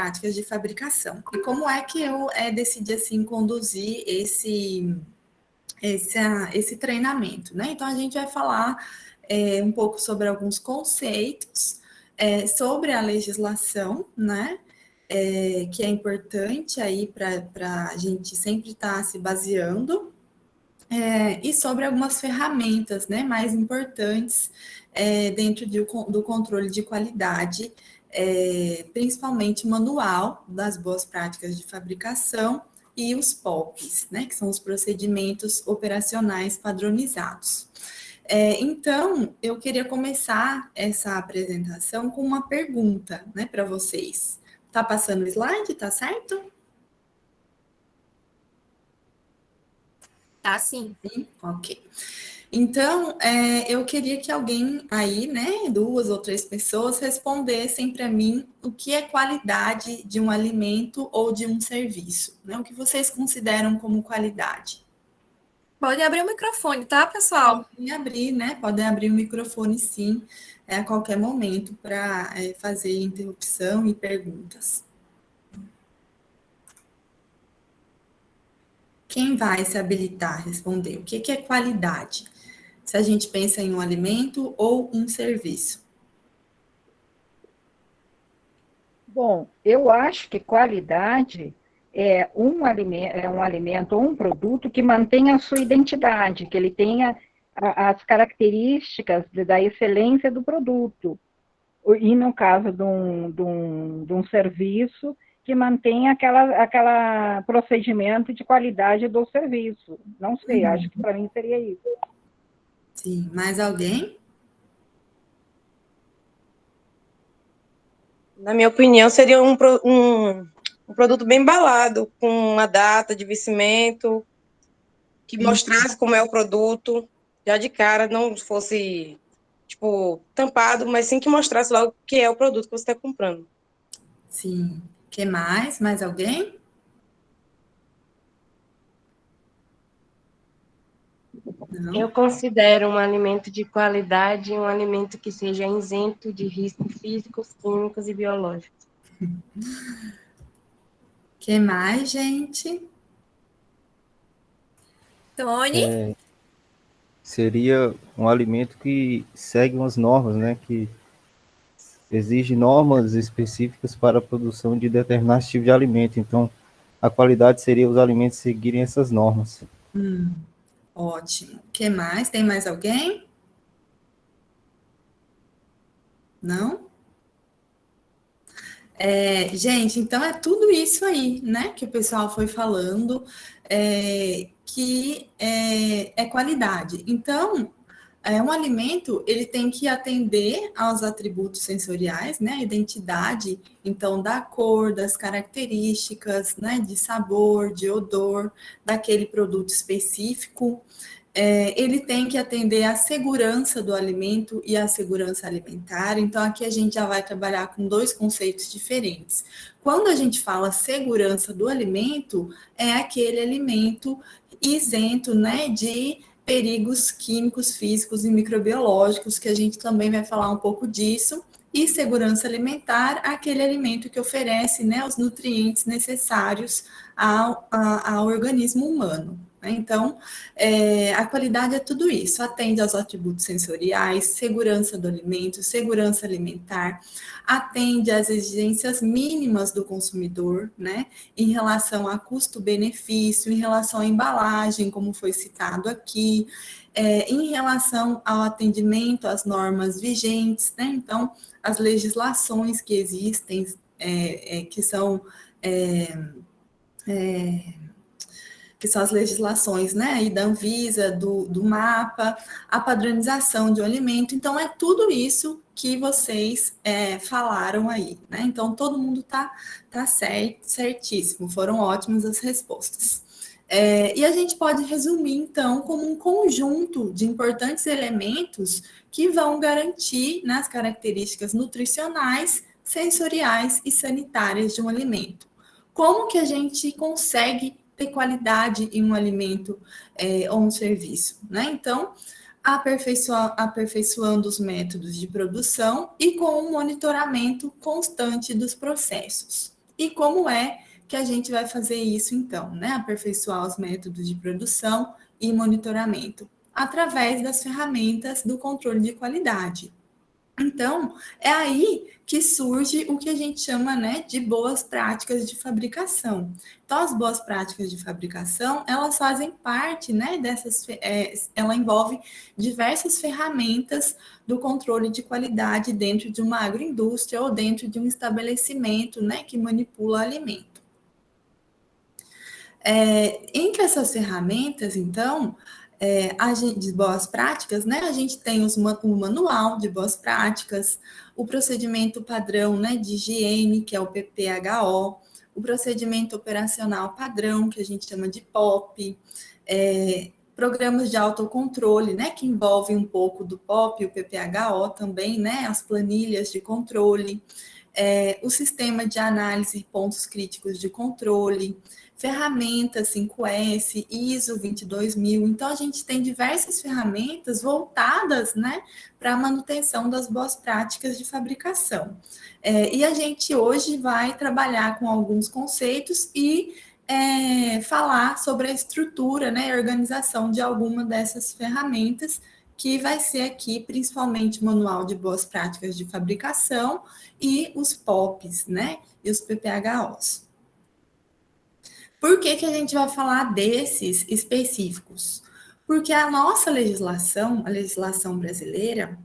práticas de fabricação. E como é que eu decidi, assim, conduzir esse treinamento, né? Então, a gente vai falar um pouco sobre alguns conceitos, sobre a legislação, né? Que é importante aí para a gente sempre estar se baseando, e sobre algumas ferramentas, né, mais importantes dentro do controle de qualidade, principalmente manual das boas práticas de fabricação e os POPs, né, que são os procedimentos operacionais padronizados. Então, eu queria começar essa apresentação com uma pergunta, né, para vocês. Tá passando o slide, tá certo? Tá, sim. Ok. Então, eu queria que alguém aí, né, 2 ou 3 pessoas, respondessem para mim o que é qualidade de um alimento ou de um serviço, né? O que vocês consideram como qualidade? Pode abrir o microfone, tá, pessoal? Podem abrir, né? Podem abrir o microfone, sim, a qualquer momento, para fazer interrupção e perguntas. Quem vai se habilitar a responder? O que é qualidade? Se a gente pensa em um alimento ou um serviço. Bom, eu acho que qualidade é um alimento ou um produto que mantenha a sua identidade, que ele tenha as características da excelência do produto. E no caso de um serviço, que mantenha aquela procedimento de qualidade do serviço. Não sei, acho que para mim seria isso. Sim, mais alguém? Na minha opinião, seria um produto bem embalado, com uma data de vencimento, que mostrasse como é o produto, já de cara, não fosse, tipo, tampado, mas sim que mostrasse logo o que é o produto que você está comprando. Sim. Que mais? Mais alguém? Não? Eu considero um alimento de qualidade um alimento que seja isento de riscos físicos, químicos e biológicos. Que mais, gente? Tony? Seria um alimento que segue umas normas, né? Que exige normas específicas para a produção de determinados tipos de alimento. Então, a qualidade seria os alimentos seguirem essas normas. Ótimo. Que mais? Tem mais alguém? Não? Gente, então é tudo isso aí, né, que o pessoal foi falando, que é qualidade. Então, um alimento, ele tem que atender aos atributos sensoriais, né, a identidade, então, da cor, das características, né, de sabor, de odor, daquele produto específico. Ele tem que atender à segurança do alimento e à segurança alimentar. Então, aqui a gente já vai trabalhar com 2 conceitos diferentes. Quando a gente fala segurança do alimento, é aquele alimento isento, né, de perigos químicos, físicos e microbiológicos, que a gente também vai falar um pouco disso. E segurança alimentar, aquele alimento que oferece, né, os nutrientes necessários ao organismo humano. Então, a qualidade é tudo isso, atende aos atributos sensoriais, segurança do alimento, segurança alimentar, atende às exigências mínimas do consumidor, né, em relação a custo-benefício, em relação à embalagem, como foi citado aqui, em relação ao atendimento às normas vigentes, né, então, as legislações que existem, que são as legislações, né, aí da Anvisa, do MAPA, a padronização de um alimento. Então, é tudo isso que vocês falaram aí, né? Então, todo mundo tá certíssimo, foram ótimas as respostas. E a gente pode resumir, então, como um conjunto de importantes elementos que vão garantir, né, as características nutricionais, sensoriais e sanitárias de um alimento. Como que a gente consegue ter qualidade em um alimento ou um serviço, né? Então, aperfeiçoando os métodos de produção e com um monitoramento constante dos processos. E como é que a gente vai fazer isso, então, né? Aperfeiçoar os métodos de produção e monitoramento através das ferramentas do controle de qualidade. Então, é aí que surge o que a gente chama, né, de boas práticas de fabricação. Então, as boas práticas de fabricação, elas fazem parte, né, ela envolve diversas ferramentas do controle de qualidade dentro de uma agroindústria ou dentro de um estabelecimento, né, que manipula alimento. Entre essas ferramentas, então, de boas práticas, né? A gente tem o manual de boas práticas, o procedimento padrão, né, de higiene, que é o PPHO, o procedimento operacional padrão, que a gente chama de POP, programas de autocontrole, né, que envolvem um pouco do POP e o PPHO também, né, as planilhas de controle, o sistema de análise de pontos críticos de controle, ferramentas 5S, ISO 22000. Então, a gente tem diversas ferramentas voltadas, né, para a manutenção das boas práticas de fabricação. E a gente hoje vai trabalhar com alguns conceitos e falar sobre a estrutura, né, e organização de alguma dessas ferramentas, que vai ser aqui principalmente o Manual de Boas Práticas de Fabricação e os POPs, né, e os PPHOs. Por que a gente vai falar desses específicos? Porque a nossa legislação, a legislação brasileira,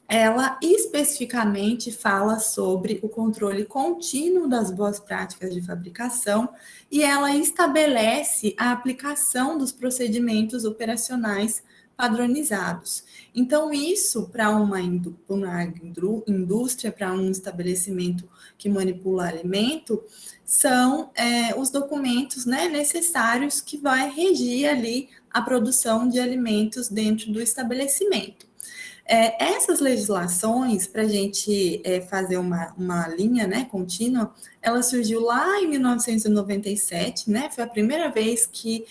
ela especificamente fala sobre o controle contínuo das boas práticas de fabricação e ela estabelece a aplicação dos procedimentos operacionais padronizados. Então, isso para uma indústria, para um estabelecimento que manipula alimento, são os documentos, né, necessários que vai regir ali a produção de alimentos dentro do estabelecimento. Essas legislações, para a gente fazer uma linha, né, contínua, ela surgiu lá em 1997, né, foi a primeira vez que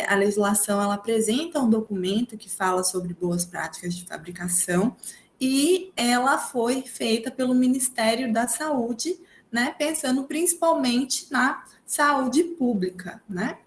a legislação ela apresenta um documento que fala sobre boas práticas de fabricação, e ela foi feita pelo Ministério da Saúde, né, pensando principalmente na saúde pública, né?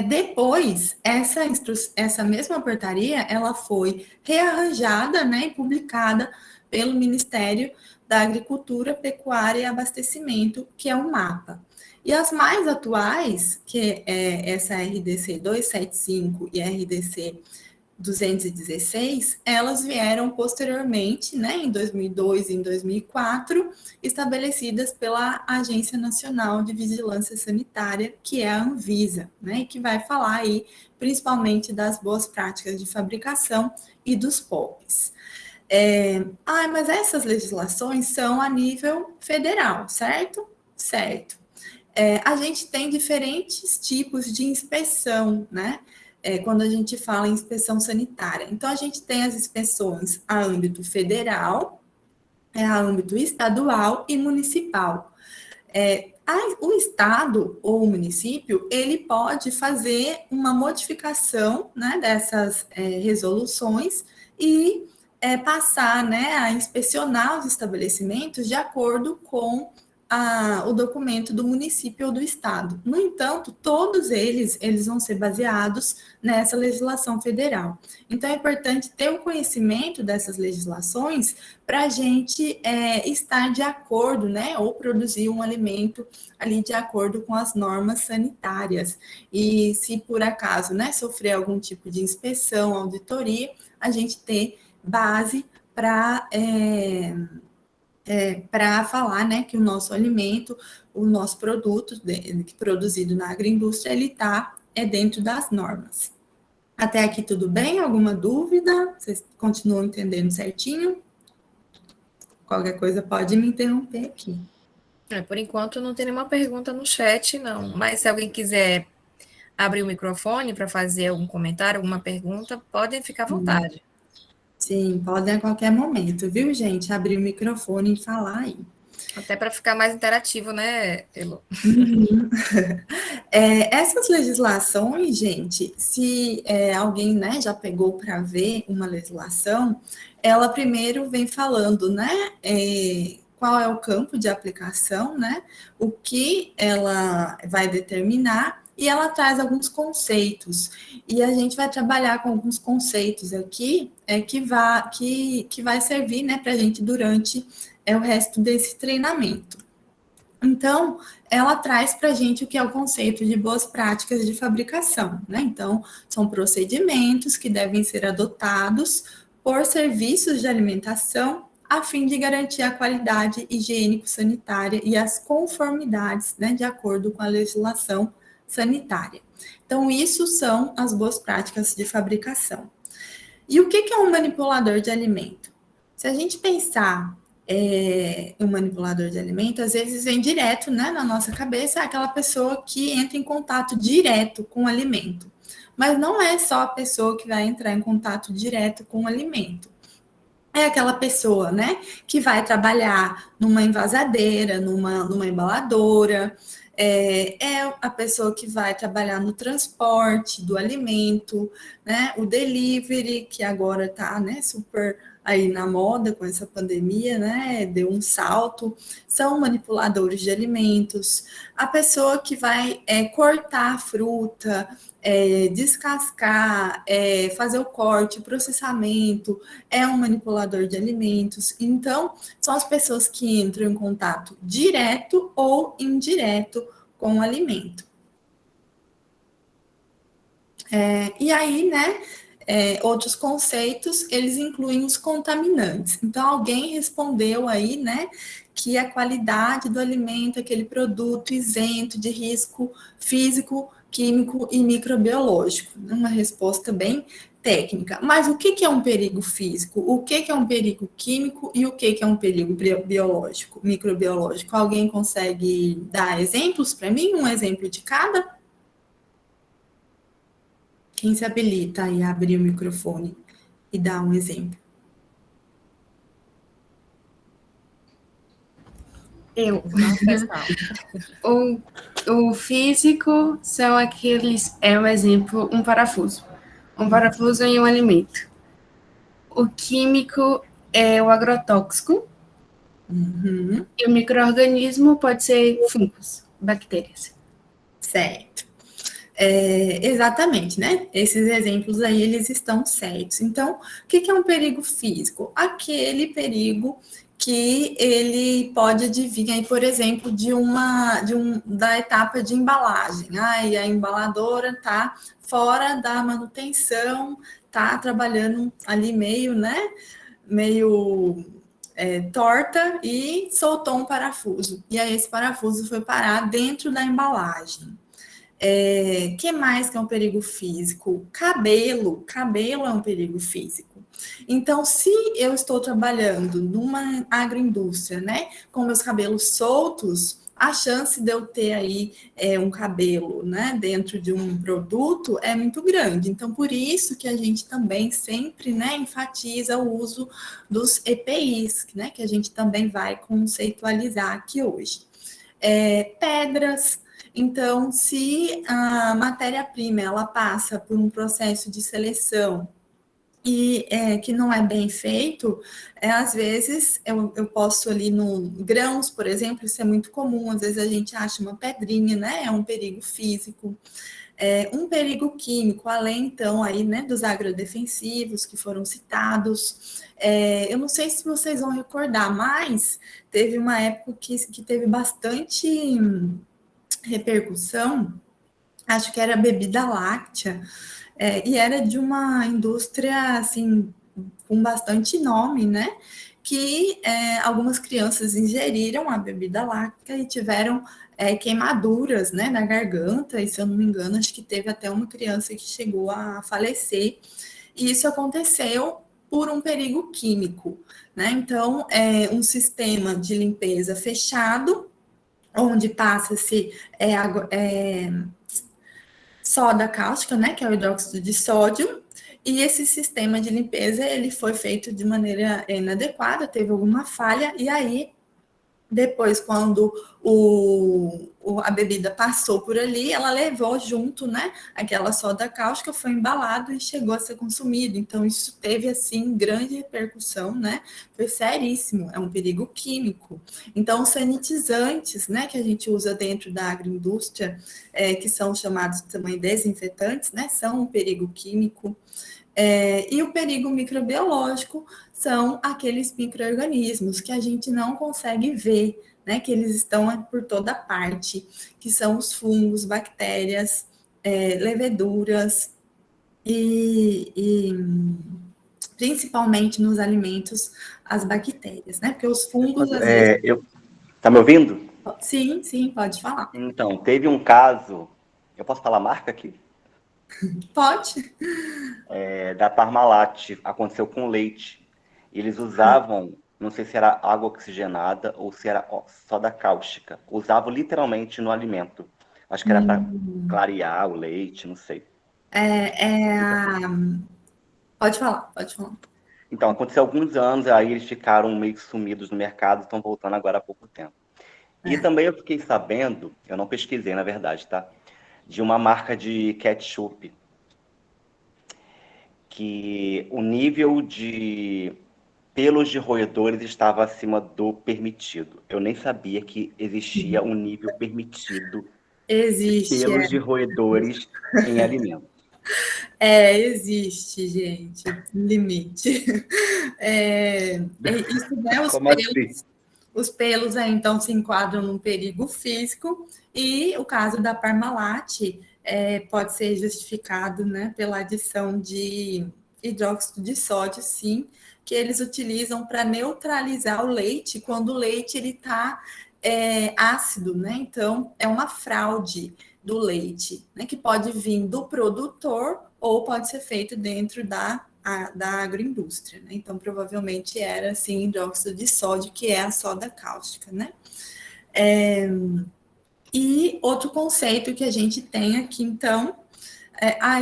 Depois, essa mesma portaria, ela foi rearranjada, né, e publicada pelo Ministério da Agricultura, Pecuária e Abastecimento, que é o MAPA. E as mais atuais, que é essa RDC 275 e RDC 216, elas vieram posteriormente, né, em 2002 e em 2004, estabelecidas pela Agência Nacional de Vigilância Sanitária, que é a Anvisa, né, e que vai falar aí principalmente das boas práticas de fabricação e dos POPs. Mas essas legislações são a nível federal, certo? Certo. A gente tem diferentes tipos de inspeção, né? Quando a gente fala em inspeção sanitária. Então, a gente tem as inspeções a âmbito federal, a âmbito estadual e municipal. O estado ou o município, ele pode fazer uma modificação, né, dessas resoluções e passar, né, a inspecionar os estabelecimentos de acordo com o documento do município ou do estado. No entanto, todos eles vão ser baseados nessa legislação federal. Então, é importante ter o conhecimento dessas legislações para a gente estar de acordo, né, ou produzir um alimento ali de acordo com as normas sanitárias. E se por acaso, né, sofrer algum tipo de inspeção, auditoria, a gente ter base para falar, né, que o nosso alimento, o nosso produto produzido na agroindústria, ele está dentro das normas. Até aqui tudo bem? Alguma dúvida? Vocês continuam entendendo certinho? Qualquer coisa pode me interromper aqui. Por enquanto não tem nenhuma pergunta no chat, não. Mas se alguém quiser abrir o microfone para fazer algum comentário, alguma pergunta, podem ficar à vontade. Sim, podem a qualquer momento, viu, gente? Abrir o microfone e falar aí. Até para ficar mais interativo, né, Elo? Uhum. Essas legislações, gente, se alguém, né, já pegou para ver uma legislação, ela primeiro vem falando, né, qual é o campo de aplicação, né? O que ela vai determinar, e ela traz alguns conceitos. E a gente vai trabalhar com alguns conceitos aqui que vai servir, né, para a gente durante o resto desse treinamento. Então, ela traz para a gente o que é o conceito de boas práticas de fabricação, né? Então, são procedimentos que devem ser adotados por serviços de alimentação a fim de garantir a qualidade higiênico-sanitária e as conformidades, né, de acordo com a legislação sanitária. Então, isso são as boas práticas de fabricação. E o que é um manipulador de alimento? Se a gente pensar um manipulador de alimento, às vezes vem direto, né, na nossa cabeça, aquela pessoa que entra em contato direto com o alimento. Mas não é só a pessoa que vai entrar em contato direto com o alimento. É aquela pessoa, né, que vai trabalhar numa envasadeira, numa embaladora, é a pessoa que vai trabalhar no transporte do alimento, né, o delivery, que agora está, né, super aí na moda com essa pandemia, né, deu um salto, são manipuladores de alimentos, a pessoa que vai cortar a fruta, descascar, fazer o corte, o processamento, é um manipulador de alimentos. Então, são as pessoas que entram em contato direto ou indireto com o alimento. E aí, né, outros conceitos, eles incluem os contaminantes. Então, alguém respondeu aí, né, que a qualidade do alimento, aquele produto isento de risco físico, químico e microbiológico. Uma resposta bem técnica. Mas o que é um perigo físico? O que é um perigo químico e o que é um perigo biológico, microbiológico? Alguém consegue dar exemplos para mim? Um exemplo de cada? Quem se habilita aí a abrir o microfone e dar um exemplo? Eu. O físico são aqueles, um exemplo, um parafuso. Um parafuso em um alimento. O químico é o agrotóxico. Uhum. E o micro-organismo pode ser fungos, bactérias. Certo. Exatamente, né? Esses exemplos aí, eles estão certos. Então, o que é um perigo físico? Aquele perigo que ele pode advir aí, por exemplo, da etapa de embalagem. E a embaladora está fora da manutenção, está trabalhando ali meio torta e soltou um parafuso. E aí esse parafuso foi parar dentro da embalagem. Que mais que é um perigo físico? Cabelo é um perigo físico. Então, se eu estou trabalhando numa agroindústria, né, com meus cabelos soltos, a chance de eu ter aí um cabelo, né, dentro de um produto é muito grande. Então, por isso que a gente também sempre, né, enfatiza o uso dos EPIs, né, que a gente também vai conceitualizar aqui hoje. Pedras. Então, se a matéria-prima ela passa por um processo de seleção e que não é bem feito, às vezes eu posso ali no grãos, por exemplo, isso é muito comum, às vezes a gente acha uma pedrinha, né? É um perigo físico. Um perigo químico, além então aí, né, dos agrodefensivos que foram citados. Eu não sei se vocês vão recordar, mas teve uma época que teve bastante repercussão, acho que era bebida láctea, e era de uma indústria, assim, com bastante nome, né, que algumas crianças ingeriram a bebida láctea e tiveram queimaduras, né, na garganta, e se eu não me engano, acho que teve até uma criança que chegou a falecer, e isso aconteceu por um perigo químico, né, então, um sistema de limpeza fechado, onde passa-se soda cáustica, né, que é o hidróxido de sódio, e esse sistema de limpeza ele foi feito de maneira inadequada, teve alguma falha, e aí depois, quando o a bebida passou por ali, ela levou junto, né, aquela soda cáustica, foi embalado e chegou a ser consumido. Então, isso teve, assim, grande repercussão, né, foi seríssimo, é um perigo químico. Então, os sanitizantes, né, que a gente usa dentro da agroindústria, que são chamados também desinfetantes, né, são um perigo químico. E o perigo microbiológico são aqueles micro-organismos que a gente não consegue ver, né, que eles estão por toda parte, que são os fungos, bactérias, leveduras e principalmente nos alimentos, as bactérias, né? Porque os fungos, às vezes... Tá me ouvindo? Sim, pode falar. Então, teve um caso, eu posso falar a marca aqui? Pode. Da Parmalat, aconteceu com leite. Eles usavam, não sei se era água oxigenada ou se era soda cáustica. Usavam literalmente no alimento. Acho que era para clarear o leite, não sei. Pode falar. Então, aconteceu há alguns anos, aí eles ficaram meio sumidos no mercado, estão voltando agora há pouco tempo. E também eu fiquei sabendo, eu não pesquisei, na verdade, tá? De uma marca de ketchup, que o nível de pelos de roedores estava acima do permitido. Eu nem sabia que existia um nível permitido de pelos de roedores em alimentos. Existe, gente, limite. Isso, né, os pelos aí, então, se enquadram num perigo físico, e o caso da Parmalat pode ser justificado, né, pela adição de hidróxido de sódio, sim, que eles utilizam para neutralizar o leite, quando o leite está ácido, né? Então, é uma fraude do leite, né, que pode vir do produtor ou pode ser feito dentro da agroindústria, né? Então, provavelmente era, assim, hidróxido de sódio, que é a soda cáustica, né? E outro conceito que a gente tem aqui, então,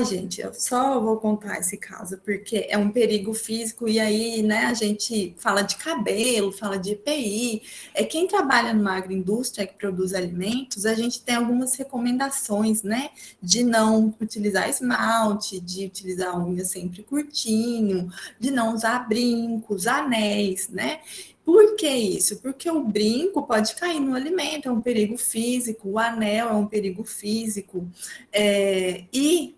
gente, eu só vou contar esse caso, porque é um perigo físico, e aí, né, a gente fala de cabelo, fala de EPI. Quem trabalha numa agroindústria que produz alimentos, a gente tem algumas recomendações, né, de não utilizar esmalte, de utilizar unha sempre curtinho, de não usar brincos, anéis, né? Por que isso? Porque o brinco pode cair no alimento, é um perigo físico, o anel é um perigo físico. E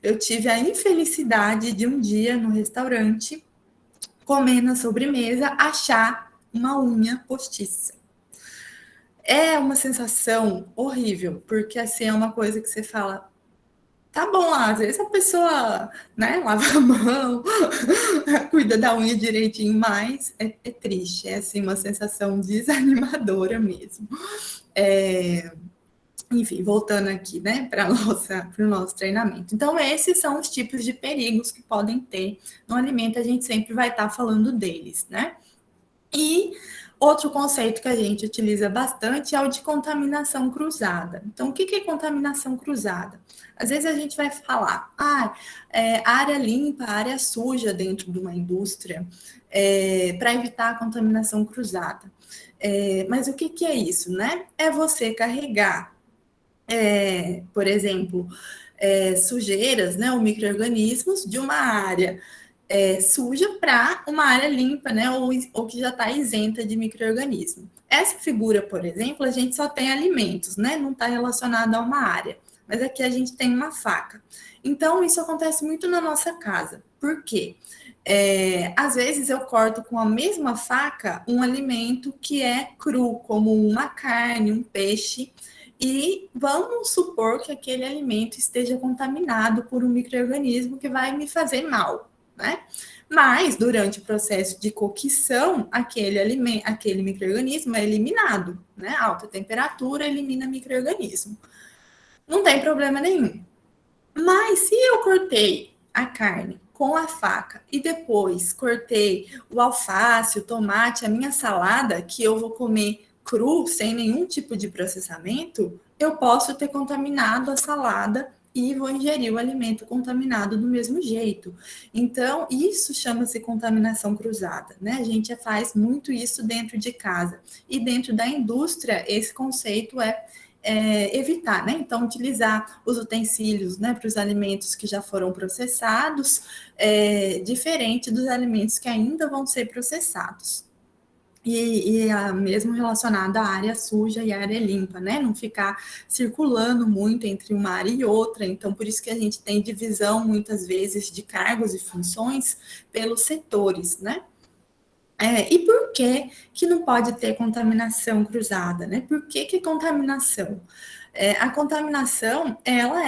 eu tive a infelicidade de um dia no restaurante, comer na sobremesa, achar uma unha postiça. É uma sensação horrível, porque assim é uma coisa que você fala, tá bom, às vezes a pessoa, né, lava a mão, cuida da unha direitinho, mas é triste, é assim uma sensação desanimadora mesmo. Enfim, voltando aqui, né, para o nosso treinamento. Então, esses são os tipos de perigos que podem ter no alimento, a gente sempre vai estar falando deles, né? E outro conceito que a gente utiliza bastante é o de contaminação cruzada. Então, o que é contaminação cruzada? Às vezes a gente vai falar, área limpa, área suja dentro de uma indústria, para evitar a contaminação cruzada. Mas o que é isso, né? É você carregar, por exemplo, sujeiras, né, ou micro-organismos de uma área suja para uma área limpa, né, ou que já está isenta de micro-organismo. Essa figura, por exemplo, a gente só tem alimentos, né, não está relacionado a uma área, mas aqui a gente tem uma faca. Então, isso acontece muito na nossa casa. Por quê? Às vezes eu corto com a mesma faca um alimento que é cru, como uma carne, um peixe, e vamos supor que aquele alimento esteja contaminado por um micro-organismo que vai me fazer mal, né? Mas, durante o processo de cocção, aquele micro-organismo é eliminado, né? Alta temperatura elimina micro-organismo. Não tem problema nenhum. Mas, se eu cortei a carne com a faca e depois cortei o alface, o tomate, a minha salada, que eu vou comer cru, sem nenhum tipo de processamento, eu posso ter contaminado a salada e vou ingerir o alimento contaminado do mesmo jeito. Então, isso chama-se contaminação cruzada, né? A gente faz muito isso dentro de casa. E dentro da indústria, esse conceito é evitar, né? Então, utilizar os utensílios, né, para os alimentos que já foram processados, diferente dos alimentos que ainda vão ser processados. E mesmo relacionado à área suja e à área limpa, né? Não ficar circulando muito entre uma área e outra. Então, por isso que a gente tem divisão, muitas vezes, de cargos e funções pelos setores, né? E por que não pode ter contaminação cruzada, né? Por que contaminação? A contaminação, ela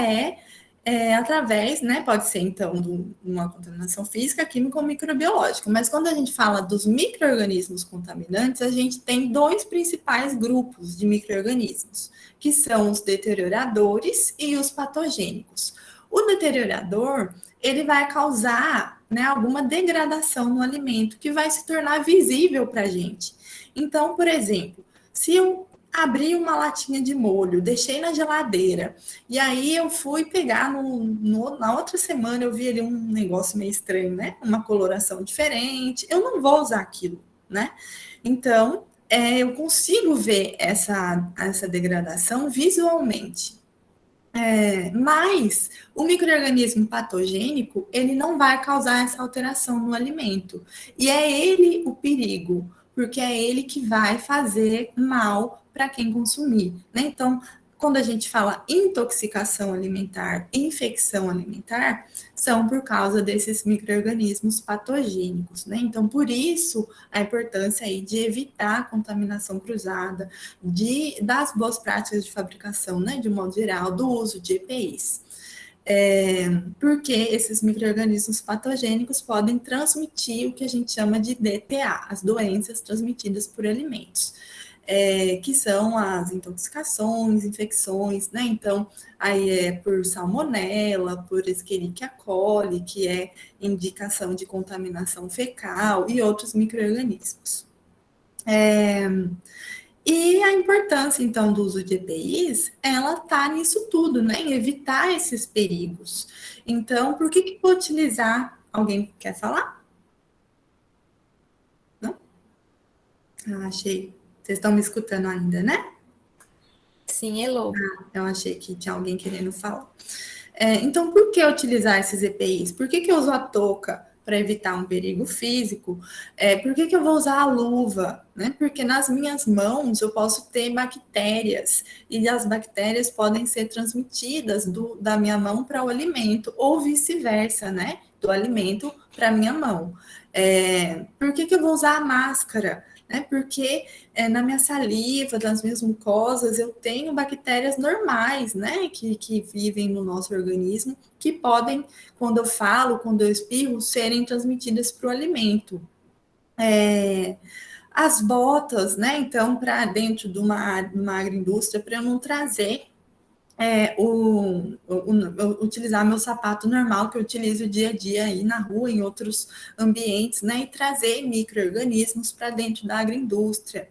através, né? Pode ser, então, de uma contaminação física, química ou microbiológica. Mas quando a gente fala dos micro-organismos contaminantes, a gente tem dois principais grupos de micro-organismos, que são os deterioradores e os patogênicos. O deteriorador, ele vai causar, né, alguma degradação no alimento que vai se tornar visível para a gente. Então, por exemplo, se eu abri uma latinha de molho, deixei na geladeira, e aí eu fui pegar na outra semana, eu vi ali um negócio meio estranho, né? Uma coloração diferente, eu não vou usar aquilo, né? Então, eu consigo ver essa degradação visualmente. Mas o micro-organismo patogênico, ele não vai causar essa alteração no alimento. E é ele o perigo, porque é ele que vai fazer mal para quem consumir, né? Então, quando a gente fala intoxicação alimentar, infecção alimentar, são por causa desses micro-organismos patogênicos, né? Então, por isso, a importância aí de evitar a contaminação cruzada, das boas práticas de fabricação, né? De modo geral, do uso de EPIs. Porque esses micro-organismos patogênicos podem transmitir o que a gente chama de DTA, as doenças transmitidas por alimentos. Que são as intoxicações, infecções, né? Então, aí é por salmonela, por Escherichia coli, que é indicação de contaminação fecal e outros micro-organismos. E a importância, então, do uso de EPIs, ela está nisso tudo, né? Em evitar esses perigos. Então, por que vou utilizar? Alguém quer falar? Não? Achei. Vocês estão me escutando ainda, né? Sim, Elô. Eu achei que tinha alguém querendo falar. Então, por que utilizar esses EPIs? Por que eu uso a touca para evitar um perigo físico? Por que eu vou usar a luva? Né? Porque nas minhas mãos eu posso ter bactérias, e as bactérias podem ser transmitidas da minha mão para o alimento, ou vice-versa, né? Do alimento para a minha mão. Por que eu vou usar a máscara? Porque na minha saliva, nas minhas mucosas, eu tenho bactérias normais, né, que vivem no nosso organismo, que podem, quando eu falo, quando eu espirro, serem transmitidas para o alimento. As botas, né, então, para dentro de uma agroindústria, para eu não trazer utilizar meu sapato normal que eu utilizo dia a dia aí na rua, em outros ambientes, né, e trazer micro-organismos para dentro da agroindústria.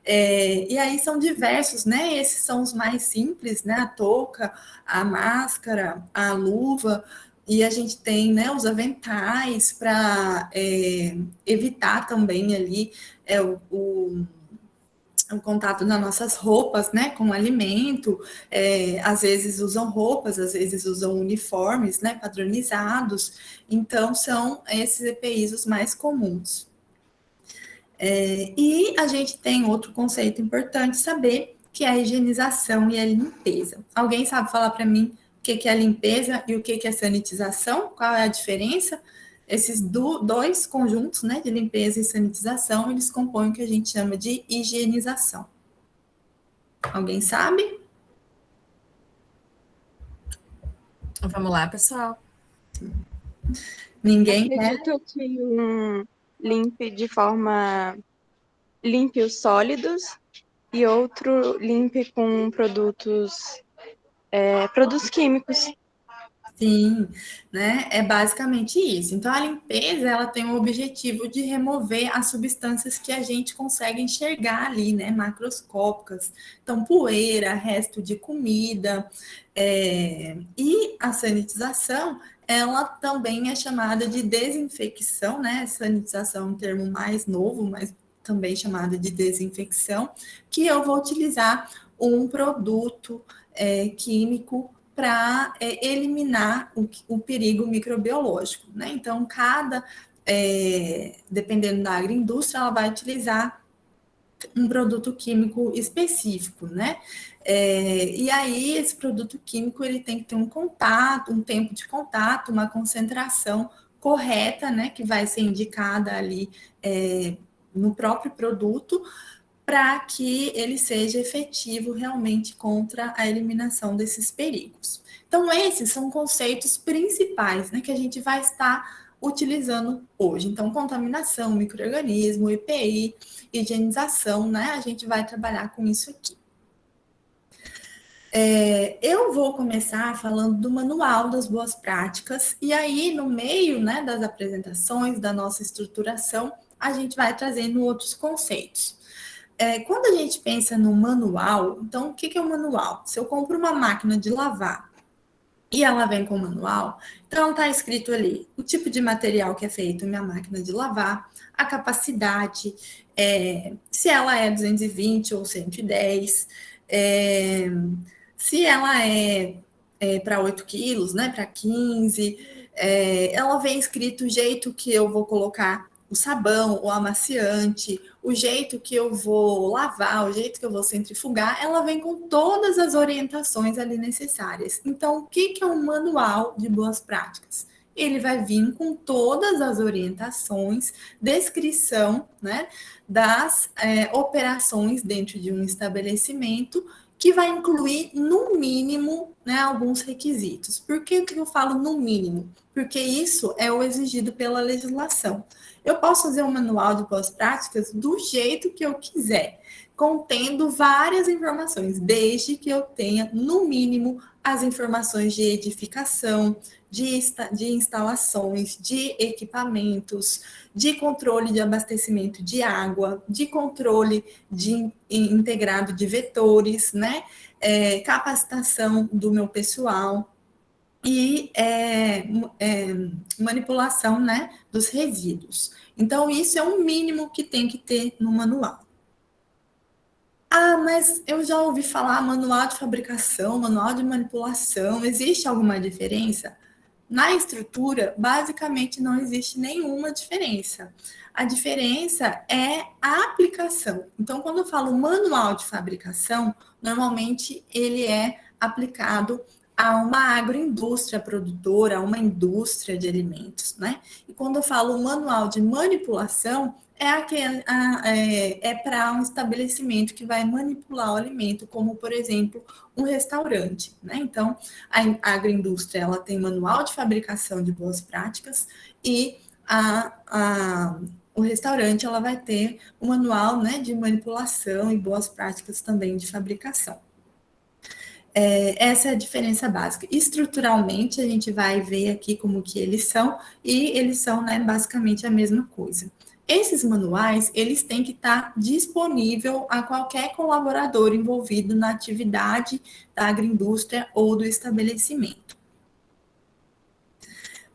E aí são diversos, né, esses são os mais simples, né, a touca, a máscara, a luva, e a gente tem, né, os aventais para evitar também ali o contato das nossas roupas, né, com o alimento, às vezes usam roupas, às vezes usam uniformes, né, padronizados, então são esses EPIs os mais comuns. E a gente tem outro conceito importante saber, que é a higienização e a limpeza. Alguém sabe falar para mim o que é limpeza e o que é sanitização? Qual é a diferença? Esses dois conjuntos, né, de limpeza e sanitização, eles compõem o que a gente chama de higienização. Alguém sabe? Vamos lá, pessoal. Ninguém quer? Acredito que limpe de forma... limpe os sólidos e outro limpe com produtos químicos. Sim, né? É basicamente isso. Então, a limpeza, ela tem o objetivo de remover as substâncias que a gente consegue enxergar ali, né? Macroscópicas. Então, poeira, resto de comida. E a sanitização, ela também é chamada de desinfecção, né? Sanitização é um termo mais novo, mas também chamada de desinfecção, que eu vou utilizar um produto químico para eliminar o perigo microbiológico, né? Então, dependendo da agroindústria, ela vai utilizar um produto químico específico, né? E aí, esse produto químico, ele tem que ter um contato, um tempo de contato, uma concentração correta, né? Que vai ser indicada ali no próprio produto, para que ele seja efetivo realmente contra a eliminação desses perigos. Então, esses são conceitos principais, né, que a gente vai estar utilizando hoje. Então, contaminação, micro-organismo, EPI, higienização, né, a gente vai trabalhar com isso aqui. Eu vou começar falando do Manual das Boas Práticas, e aí, no meio, né, das apresentações, da nossa estruturação, a gente vai trazendo outros conceitos. Quando a gente pensa no manual, então o que é o manual? Se eu compro uma máquina de lavar e ela vem com o manual, então está escrito ali o tipo de material que é feito em minha máquina de lavar, a capacidade, se ela é 220 ou 110, se ela é para 8 quilos, né, para 15, ela vem escrito o jeito que eu vou colocar o sabão, o amaciante, o jeito que eu vou lavar, o jeito que eu vou centrifugar, ela vem com todas as orientações ali necessárias. Então, o que é um manual de boas práticas? Ele vai vir com todas as orientações, descrição, né, das operações dentro de um estabelecimento, que vai incluir, no mínimo, né, alguns requisitos. Por que eu falo no mínimo? Porque isso é o exigido pela legislação. Eu posso fazer um manual de boas práticas do jeito que eu quiser, contendo várias informações, desde que eu tenha, no mínimo, as informações de edificação, de instalações, de equipamentos, de controle de abastecimento de água, de controle integrado de vetores, né? Capacitação do meu pessoal e manipulação, né, dos resíduos. Então, isso é um mínimo que tem que ter no manual. Ah, mas eu já ouvi falar manual de fabricação, manual de manipulação, existe alguma diferença? Na estrutura, basicamente não existe nenhuma diferença. A diferença é a aplicação. Então, quando eu falo manual de fabricação, normalmente ele é aplicado a uma agroindústria produtora, a uma indústria de alimentos, né? E quando eu falo manual de manipulação, é para um estabelecimento que vai manipular o alimento, como, por exemplo, um restaurante, né? Então, a agroindústria, ela tem manual de fabricação de boas práticas e o restaurante, ela vai ter um manual, né, de manipulação e boas práticas também de fabricação. Essa é a diferença básica. Estruturalmente, a gente vai ver aqui como que eles são, e eles são, né, basicamente a mesma coisa. Esses manuais, eles têm que estar disponível a qualquer colaborador envolvido na atividade da agroindústria ou do estabelecimento.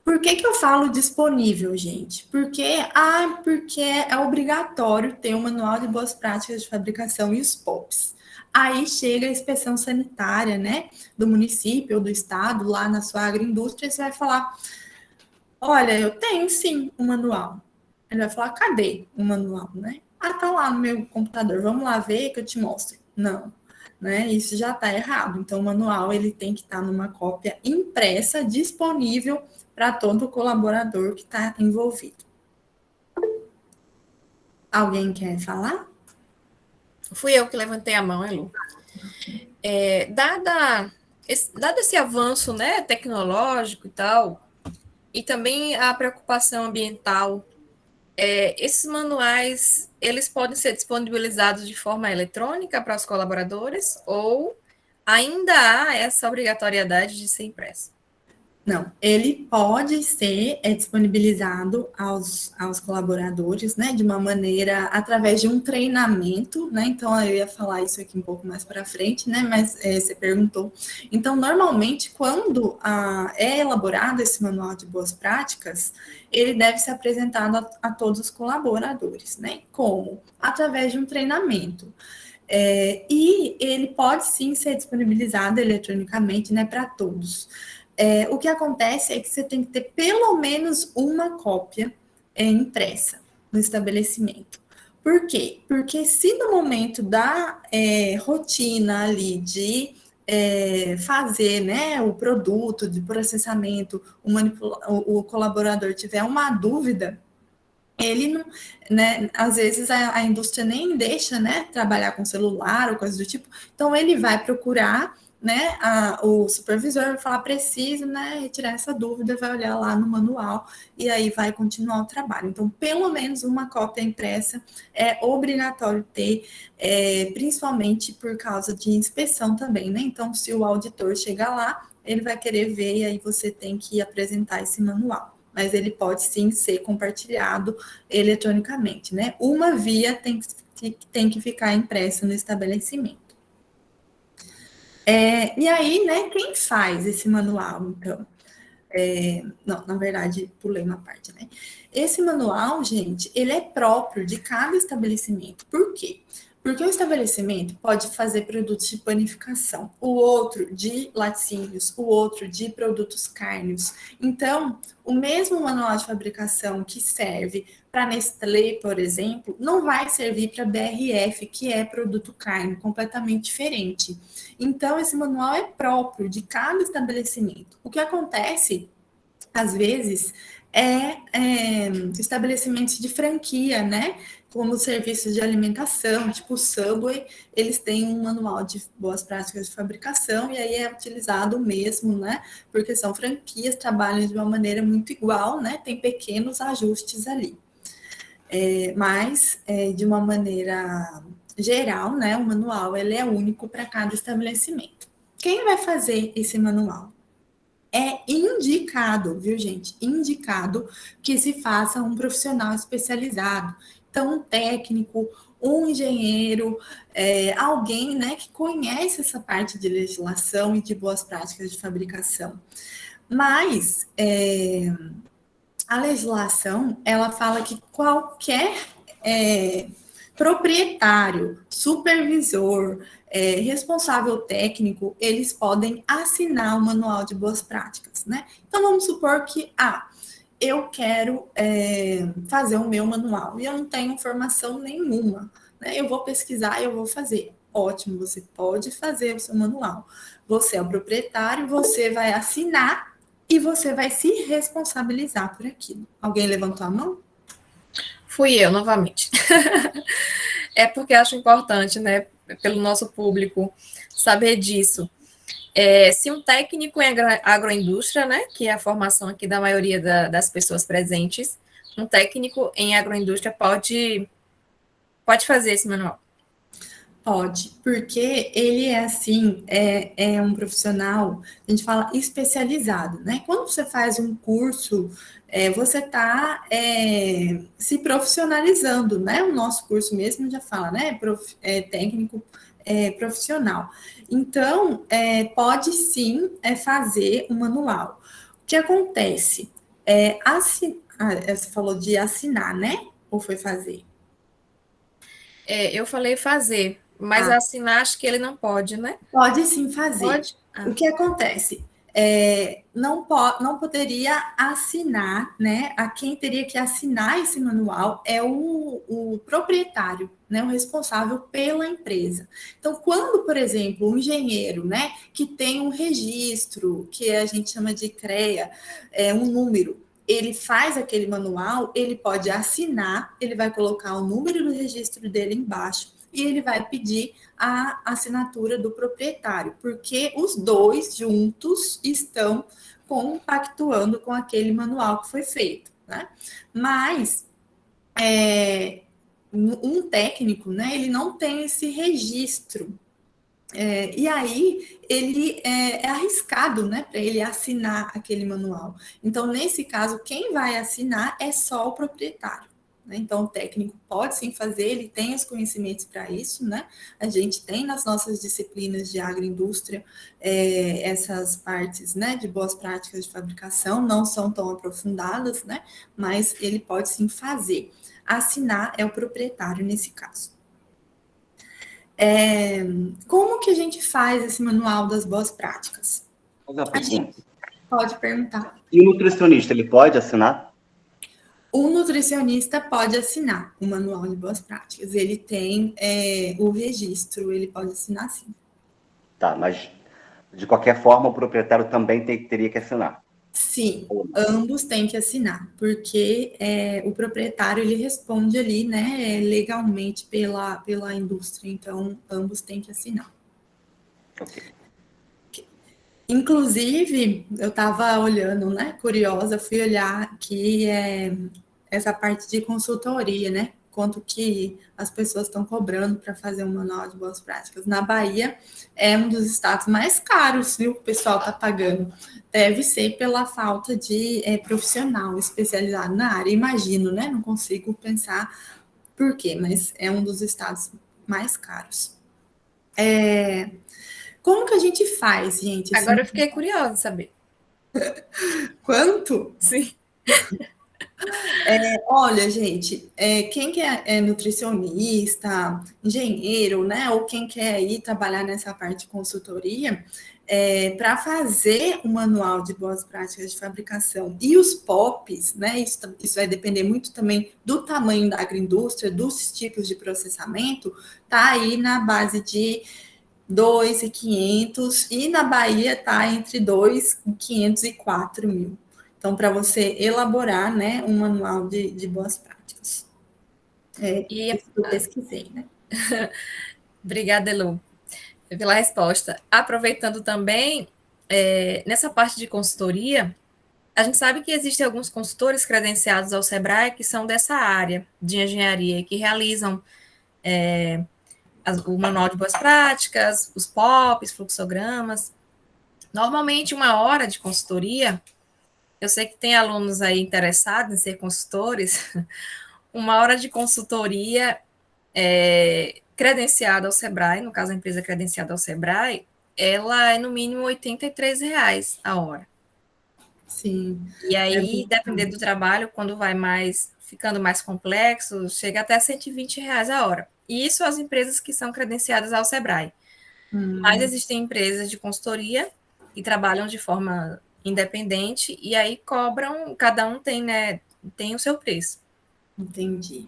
Por que eu falo disponível, gente? Porque é obrigatório ter um manual de boas práticas de fabricação e os POPs. Aí chega a inspeção sanitária, né, do município ou do estado, lá na sua agroindústria, e você vai falar, olha, eu tenho sim um manual. Ele vai falar, cadê o manual, né? Ah, tá lá no meu computador, vamos lá ver que eu te mostro. Não, né, isso já tá errado. Então, o manual, ele tem que estar numa cópia impressa, disponível para todo colaborador que está envolvido. Alguém quer falar? Fui eu que levantei a mão, Elu. Dado esse avanço, né, tecnológico e tal, e também a preocupação ambiental, esses manuais, eles podem ser disponibilizados de forma eletrônica para os colaboradores ou ainda há essa obrigatoriedade de ser impresso? Não, ele pode ser disponibilizado aos colaboradores, né, de uma maneira, através de um treinamento, né, então eu ia falar isso aqui um pouco mais para frente, né, mas você perguntou. Então, normalmente, quando é elaborado esse manual de boas práticas, ele deve ser apresentado a todos os colaboradores, né, como? Através de um treinamento. E ele pode sim ser disponibilizado eletronicamente, né, para todos. O que acontece é que você tem que ter pelo menos uma cópia impressa no estabelecimento. Por quê? Porque se no momento da rotina ali de fazer, né, o produto de processamento, o colaborador tiver uma dúvida, ele não, né, às vezes a indústria nem deixa, né, trabalhar com celular ou coisa do tipo, então ele vai procurar, né, o supervisor vai falar, preciso, né, retirar essa dúvida, vai olhar lá no manual e aí vai continuar o trabalho. Então, pelo menos uma cópia impressa é obrigatório ter, principalmente por causa de inspeção também, né, então se o auditor chegar lá, ele vai querer ver e aí você tem que apresentar esse manual. Mas ele pode sim ser compartilhado eletronicamente, né? Uma via tem que ficar impressa no estabelecimento. E aí, né, quem faz esse manual, então? Não, na verdade, pulei uma parte, né? Esse manual, gente, ele é próprio de cada estabelecimento. Por quê? Porque o estabelecimento pode fazer produtos de panificação, o outro de laticínios, o outro de produtos cárneos. Então, o mesmo manual de fabricação que serve para Nestlé, por exemplo, não vai servir para BRF, que é produto carne, completamente diferente. Então, esse manual é próprio de cada estabelecimento. O que acontece, às vezes, estabelecimentos de franquia, né? Como serviços de alimentação, tipo o Subway, eles têm um manual de boas práticas de fabricação e aí é utilizado mesmo, né? Porque são franquias, trabalham de uma maneira muito igual, né? Tem pequenos ajustes ali. Mas, de uma maneira geral, né? O manual ele é único para cada estabelecimento. Quem vai fazer esse manual? É indicado, viu, gente? Indicado que se faça um profissional especializado. Então, um técnico, um engenheiro, alguém, né, que conhece essa parte de legislação e de boas práticas de fabricação. Mas a legislação, ela fala que qualquer proprietário, supervisor, responsável técnico, eles podem assinar o manual de boas práticas, né? Então, vamos supor que, eu quero fazer o meu manual e eu não tenho formação nenhuma, né? Eu vou pesquisar e eu vou fazer. Ótimo, você pode fazer o seu manual. Você é o proprietário, você vai assinar e você vai se responsabilizar por aquilo. Alguém levantou a mão? Fui eu, novamente. É porque acho importante, né, pelo nosso público, saber disso. Se um técnico em agroindústria, né, que é a formação aqui da maioria das pessoas presentes, um técnico em agroindústria pode fazer esse manual? Pode, porque ele é assim, é um profissional, a gente fala especializado, né? Quando você faz um curso, você está se profissionalizando, né? O nosso curso mesmo já fala, né? Técnico profissional. Então, pode sim fazer o manual. O que acontece? Você falou de assinar, né? Ou foi fazer? Eu falei fazer, mas assinar acho que ele não pode, né? Pode sim fazer. Pode? O que acontece? Não poderia assinar, né? A quem teria que assinar esse manual é o proprietário, né? O responsável pela empresa. Então, quando, por exemplo, um engenheiro, né? Que tem um registro, que a gente chama de CREA, um número, ele faz aquele manual, ele pode assinar, ele vai colocar o número do registro dele embaixo e ele vai pedir a assinatura do proprietário, porque os dois juntos estão compactuando com aquele manual que foi feito, né? Mas um técnico, né, ele não tem esse registro. E aí ele é arriscado, né, para ele assinar aquele manual. Então, nesse caso, quem vai assinar é só o proprietário. Né? Então, o técnico pode sim fazer, ele tem os conhecimentos para isso, né? A gente tem nas nossas disciplinas de agroindústria essas partes, né, de boas práticas de fabricação, não são tão aprofundadas, né? Mas ele pode sim fazer. Assinar é o proprietário nesse caso. Como que a gente faz esse manual das boas práticas? A gente pode perguntar. E o nutricionista, ele pode assinar? O nutricionista pode assinar o manual de boas práticas. Ele tem o registro, ele pode assinar sim. Tá, mas de qualquer forma o proprietário também teria que assinar. Sim, ambos têm que assinar, porque o proprietário ele responde ali, né, legalmente pela indústria, então ambos têm que assinar. Ok. Inclusive, eu estava olhando, né, curiosa, fui olhar aqui essa parte de consultoria, né, quanto que as pessoas estão cobrando para fazer um manual de boas práticas. Na Bahia, é um dos estados mais caros, viu, que o pessoal está pagando. Deve ser pela falta de profissional especializado na área, imagino, né, não consigo pensar por quê, mas é um dos estados mais caros. Como que a gente faz, gente? Agora eu fiquei curiosa de saber. Quanto? Sim. Olha, gente, quem que é nutricionista, engenheiro, né, ou quem quer ir trabalhar nessa parte de consultoria, para fazer o manual de boas práticas de fabricação e os POPs, né, isso vai depender muito também do tamanho da agroindústria, dos tipos de processamento, tá aí na base de 2.500 e na Bahia tá entre 2.500 e 4.000. Então, para você elaborar, né, um manual de boas práticas. Isso que eu pesquisei, né? Obrigada, Elu, pela resposta. Aproveitando também, nessa parte de consultoria, a gente sabe que existem alguns consultores credenciados ao Sebrae que são dessa área de engenharia, que realizam o manual de boas práticas, os POPs, fluxogramas. Normalmente, 1 hora de consultoria, eu sei que tem alunos aí interessados em ser consultores, 1 hora de consultoria credenciada ao Sebrae, no caso a empresa credenciada ao Sebrae, ela é no mínimo R$ 83 a hora. Sim. E aí, dependendo do trabalho, quando vai ficando mais complexo, chega até R$ 120 a hora. E isso as empresas que são credenciadas ao Sebrae. Mas existem empresas de consultoria que trabalham de forma independente e aí cobram, cada um tem, né, tem o seu preço. Entendi.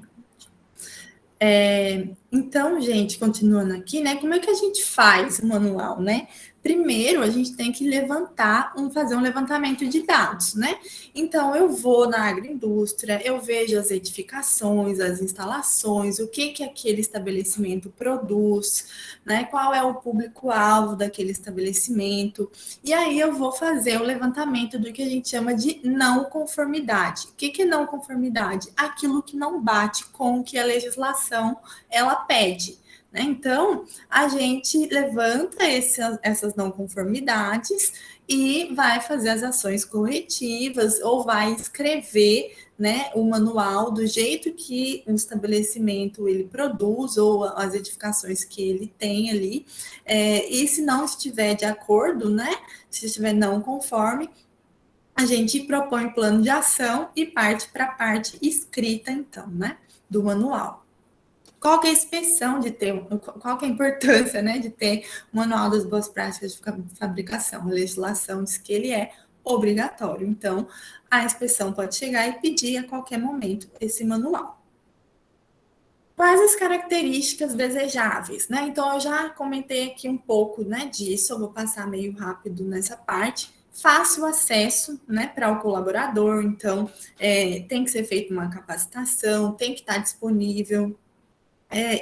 Então, gente, continuando aqui, né? Como é que a gente faz o manual, né? Primeiro, a gente tem que fazer um levantamento de dados, né? Então, eu vou na agroindústria, eu vejo as edificações, as instalações, o que aquele estabelecimento produz, né? Qual é o público-alvo daquele estabelecimento. E aí eu vou fazer o levantamento do que a gente chama de não conformidade. O que é não conformidade? Aquilo que não bate com o que a legislação ela pede. Né? Então, a gente levanta essas não conformidades e vai fazer as ações corretivas ou vai escrever, né, o manual do jeito que o estabelecimento ele produz ou as edificações que ele tem ali. E se não estiver de acordo, né, se estiver não conforme, a gente propõe plano de ação e parte para a parte escrita, então, né, do manual. Qual que é a inspeção de ter, qual que é a importância, né, de ter o manual das boas práticas de fabricação? A legislação diz que ele é obrigatório, então a inspeção pode chegar e pedir a qualquer momento esse manual. Quais as características desejáveis, né? Então eu já comentei aqui um pouco, né, disso, eu vou passar meio rápido nessa parte. Fácil acesso, né, para o colaborador, então tem que ser feita uma capacitação, tem que estar disponível.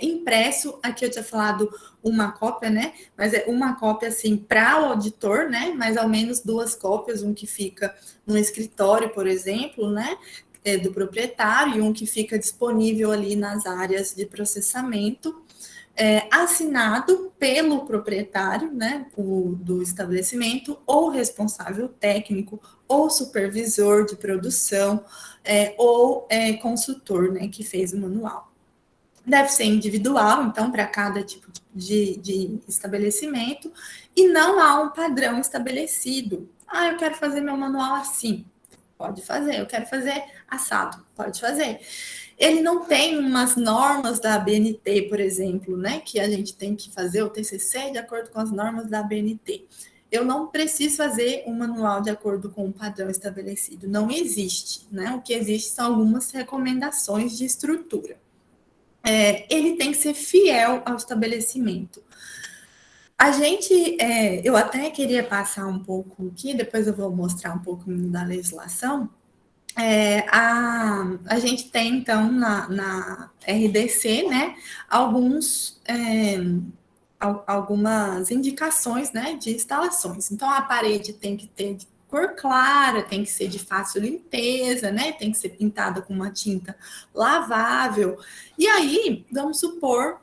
Impresso, aqui eu tinha falado uma cópia, né? Mas é uma cópia assim para o auditor, né? Mais ou menos 2 cópias, um que fica no escritório, por exemplo, né? Do proprietário, e um que fica disponível ali nas áreas de processamento, assinado pelo proprietário, né? Do estabelecimento, ou responsável técnico, ou supervisor de produção, ou consultor, né? Que fez o manual. Deve ser individual, então, para cada tipo de estabelecimento, e não há um padrão estabelecido. Eu quero fazer meu manual assim. Pode fazer. Eu quero fazer assado. Pode fazer. ele não tem umas normas da ABNT, por exemplo, né, que a gente tem que fazer o TCC de acordo com as normas da ABNT. Eu não preciso fazer um manual de acordo com o padrão estabelecido, não existe, né? O que existe são algumas recomendações de estrutura. Ele tem que ser fiel ao estabelecimento. A gente, eu até queria passar um pouco aqui, depois eu vou mostrar um pouco da legislação. A gente tem, então, na RDC, né, algumas indicações, né, de instalações. Então, a parede tem que ter de cor clara, tem que ser de fácil limpeza, né, tem que ser pintada com uma tinta lavável. E aí, vamos supor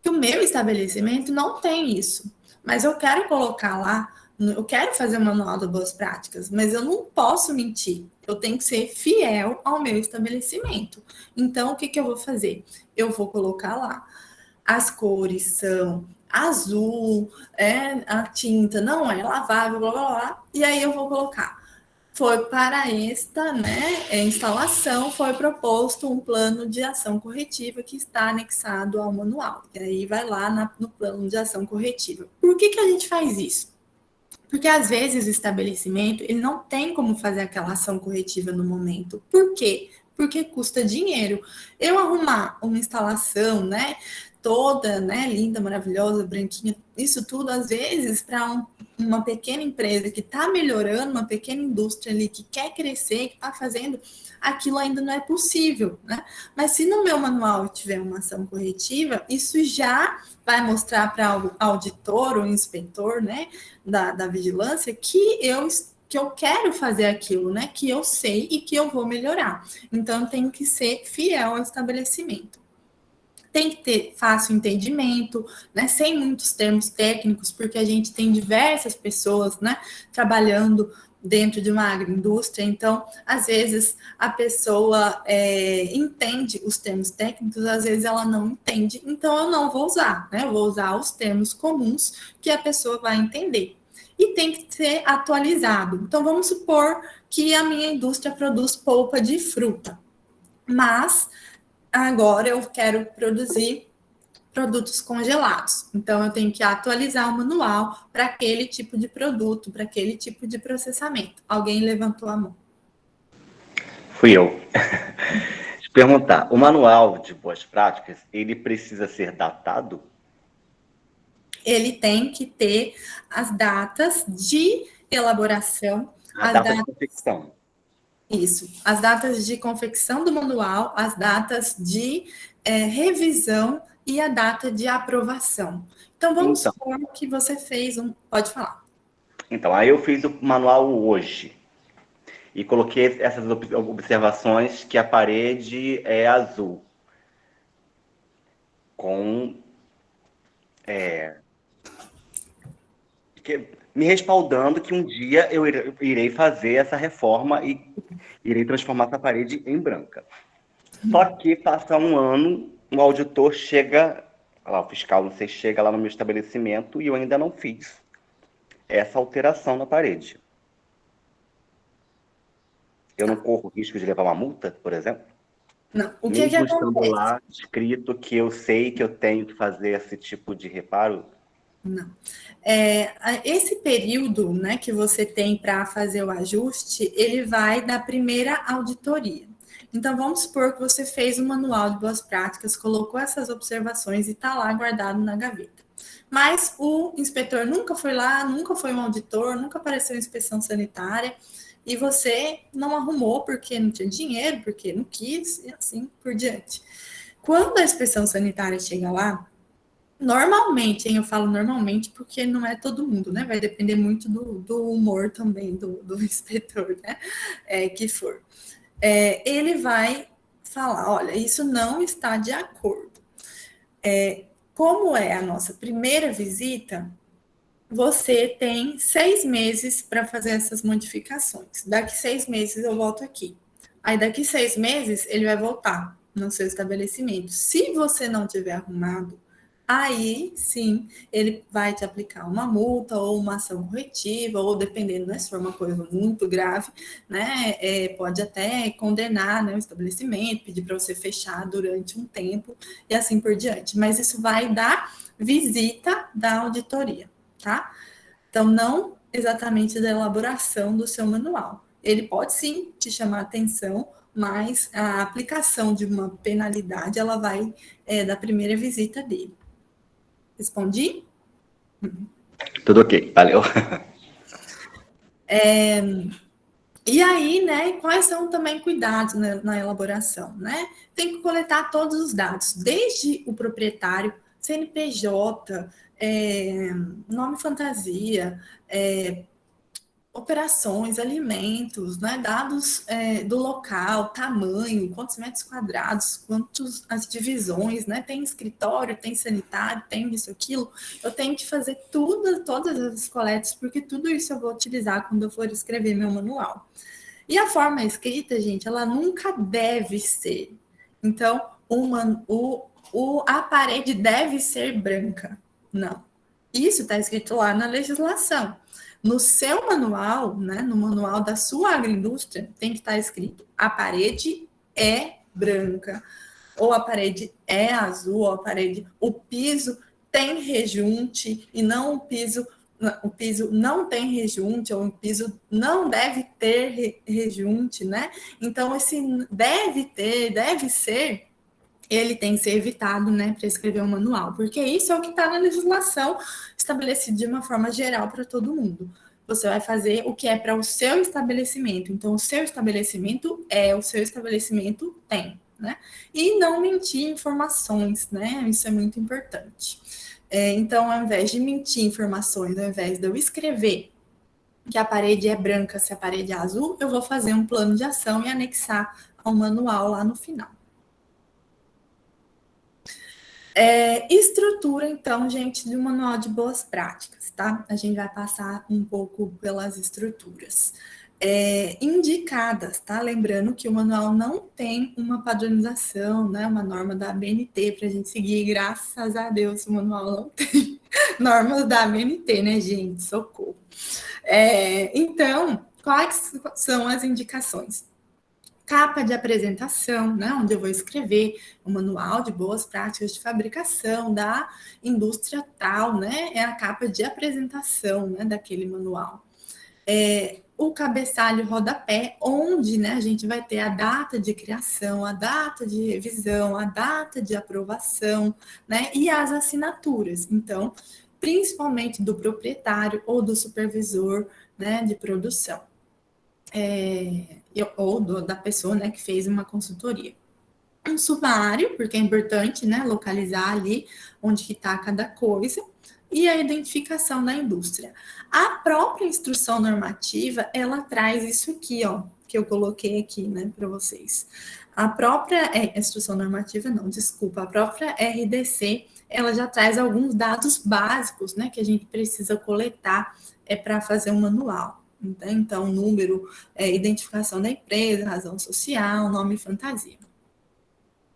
que o meu estabelecimento não tem isso, mas eu quero colocar lá, eu quero fazer o manual de boas práticas, mas eu não posso mentir, eu tenho que ser fiel ao meu estabelecimento. Então, o que eu vou fazer? Eu vou colocar lá, as cores são azul, a tinta não é lavável, blá, blá, blá, e aí eu vou colocar. Foi para esta, né, instalação, foi proposto um plano de ação corretiva que está anexado ao manual. E aí vai lá no plano de ação corretiva. Por que a gente faz isso? Porque às vezes o estabelecimento ele não tem como fazer aquela ação corretiva no momento. Por quê? Porque custa dinheiro. Eu arrumar uma instalação, né, toda, né, linda, maravilhosa, branquinha, isso tudo, às vezes, para uma pequena empresa que está melhorando, uma pequena indústria ali que quer crescer, que está fazendo, aquilo ainda não é possível, né? Mas se no meu manual tiver uma ação corretiva, isso já vai mostrar para o auditor ou inspetor, né, da vigilância, que eu quero fazer aquilo, né, que eu sei e que eu vou melhorar. Então, tem que ser fiel ao estabelecimento. Tem que ter fácil entendimento, né, sem muitos termos técnicos, porque a gente tem diversas pessoas, né, trabalhando dentro de uma agroindústria, então, às vezes, a pessoa entende os termos técnicos, às vezes ela não entende, então eu não vou usar, né, eu vou usar os termos comuns que a pessoa vai entender. E tem que ser atualizado. Então, vamos supor que a minha indústria produz polpa de fruta, mas agora eu quero produzir produtos congelados. Então, eu tenho que atualizar o manual para aquele tipo de produto, para aquele tipo de processamento. Alguém levantou a mão. Fui eu. Te perguntar, o manual de boas práticas, ele precisa ser datado? Ele tem que ter as datas de elaboração, A data de confecção. Isso, as datas de confecção do manual, as datas de revisão e a data de aprovação. Então, vamos supor que você fez Pode falar. Então, aí eu fiz o manual hoje e coloquei essas observações que a parede é azul, com... me respaldando que um dia eu irei fazer essa reforma e irei transformar essa parede em branca. Só que passa um ano, o auditor chega, o fiscal, não sei, chega lá no meu estabelecimento e eu ainda não fiz essa alteração na parede. Eu não corro risco de levar uma multa, por exemplo? Não. O que Mesmo acontece? estando lá escrito que eu sei que eu tenho que fazer esse tipo de reparo? Não. Esse período, né, que você tem para fazer o ajuste, ele vai da primeira auditoria. Então, vamos supor que você fez um manual de boas práticas, colocou essas observações e está lá guardado na gaveta. Mas o inspetor nunca foi lá, nunca foi um auditor, nunca apareceu em inspeção sanitária, e você não arrumou porque não tinha dinheiro, porque não quis, e assim por diante. Quando a inspeção sanitária chega lá, normalmente, eu falo normalmente porque não é todo mundo, né? Vai depender muito do humor também do inspetor, né? Que for. Ele vai falar, olha, isso não está de acordo. Como é a nossa primeira visita, você tem 6 meses para fazer essas modificações. Daqui 6 meses eu volto aqui. Aí daqui 6 meses ele vai voltar no seu estabelecimento. Se você não tiver arrumado aí sim ele vai te aplicar uma multa ou uma ação corretiva, ou dependendo, né, se for uma coisa muito grave, né, pode até condenar, né, o estabelecimento, pedir para você fechar durante um tempo e assim por diante. Mas isso vai da visita da auditoria, tá? Então, não exatamente da elaboração do seu manual. Ele pode sim te chamar a atenção, mas a aplicação de uma penalidade, ela vai da primeira visita dele. Respondi? Tudo ok, valeu. E aí, né, quais são também cuidados na elaboração, né? Tem que coletar todos os dados, desde o proprietário, CNPJ, nome fantasia, operações, alimentos, né, dados do local, tamanho, quantos metros quadrados, quantos as divisões, né, tem escritório, tem sanitário, tem isso, aquilo. Eu tenho que fazer todas as coletas, porque tudo isso eu vou utilizar quando eu for escrever meu manual. E a forma escrita, gente, ela nunca deve ser. Então, a parede deve ser branca. Não. Isso está escrito lá na legislação. No seu manual, né, no manual da sua agroindústria, tem que estar escrito: a parede é branca, ou a parede é azul, ou o piso tem rejunte, e não o piso não tem rejunte, ou o piso não deve ter rejunte, né? Então, esse deve ser, ele tem que ser evitado, né, para escrever um manual, porque isso é o que está na legislação estabelecido de uma forma geral para todo mundo. Você vai fazer o que é para o seu estabelecimento. Então, o seu estabelecimento o seu estabelecimento tem, né? E não mentir informações, né? Isso é muito importante. Então, ao invés de mentir informações, ao invés de eu escrever que a parede é branca, se a parede é azul, eu vou fazer um plano de ação e anexar ao manual lá no final. Estrutura, então, gente, de um manual de boas práticas, tá? A gente vai passar um pouco pelas estruturas. Indicadas, tá? Lembrando que o manual não tem uma padronização, né? Uma norma da ABNT para a gente seguir, graças a Deus, o manual não tem normas da ABNT, né, gente? Socorro. Então, quais são as indicações? Capa de apresentação, né, onde eu vou escrever o manual de boas práticas de fabricação da indústria tal, né, é a capa de apresentação, né, daquele manual. O cabeçalho rodapé, onde, né, a gente vai ter a data de criação, a data de revisão, a data de aprovação, né, e as assinaturas. Então, principalmente do proprietário ou do supervisor, né, de produção. Ou da pessoa, né, que fez uma consultoria. Um sumário, porque é importante, né, localizar ali onde que está cada coisa, e a identificação da indústria. A própria instrução normativa, ela traz isso aqui, ó, que eu coloquei aqui, né, para vocês. A própria instrução normativa, não, desculpa, a própria RDC, ela já traz alguns dados básicos, né, que a gente precisa coletar para fazer um manual. Então, número, identificação da empresa, razão social, nome e fantasia.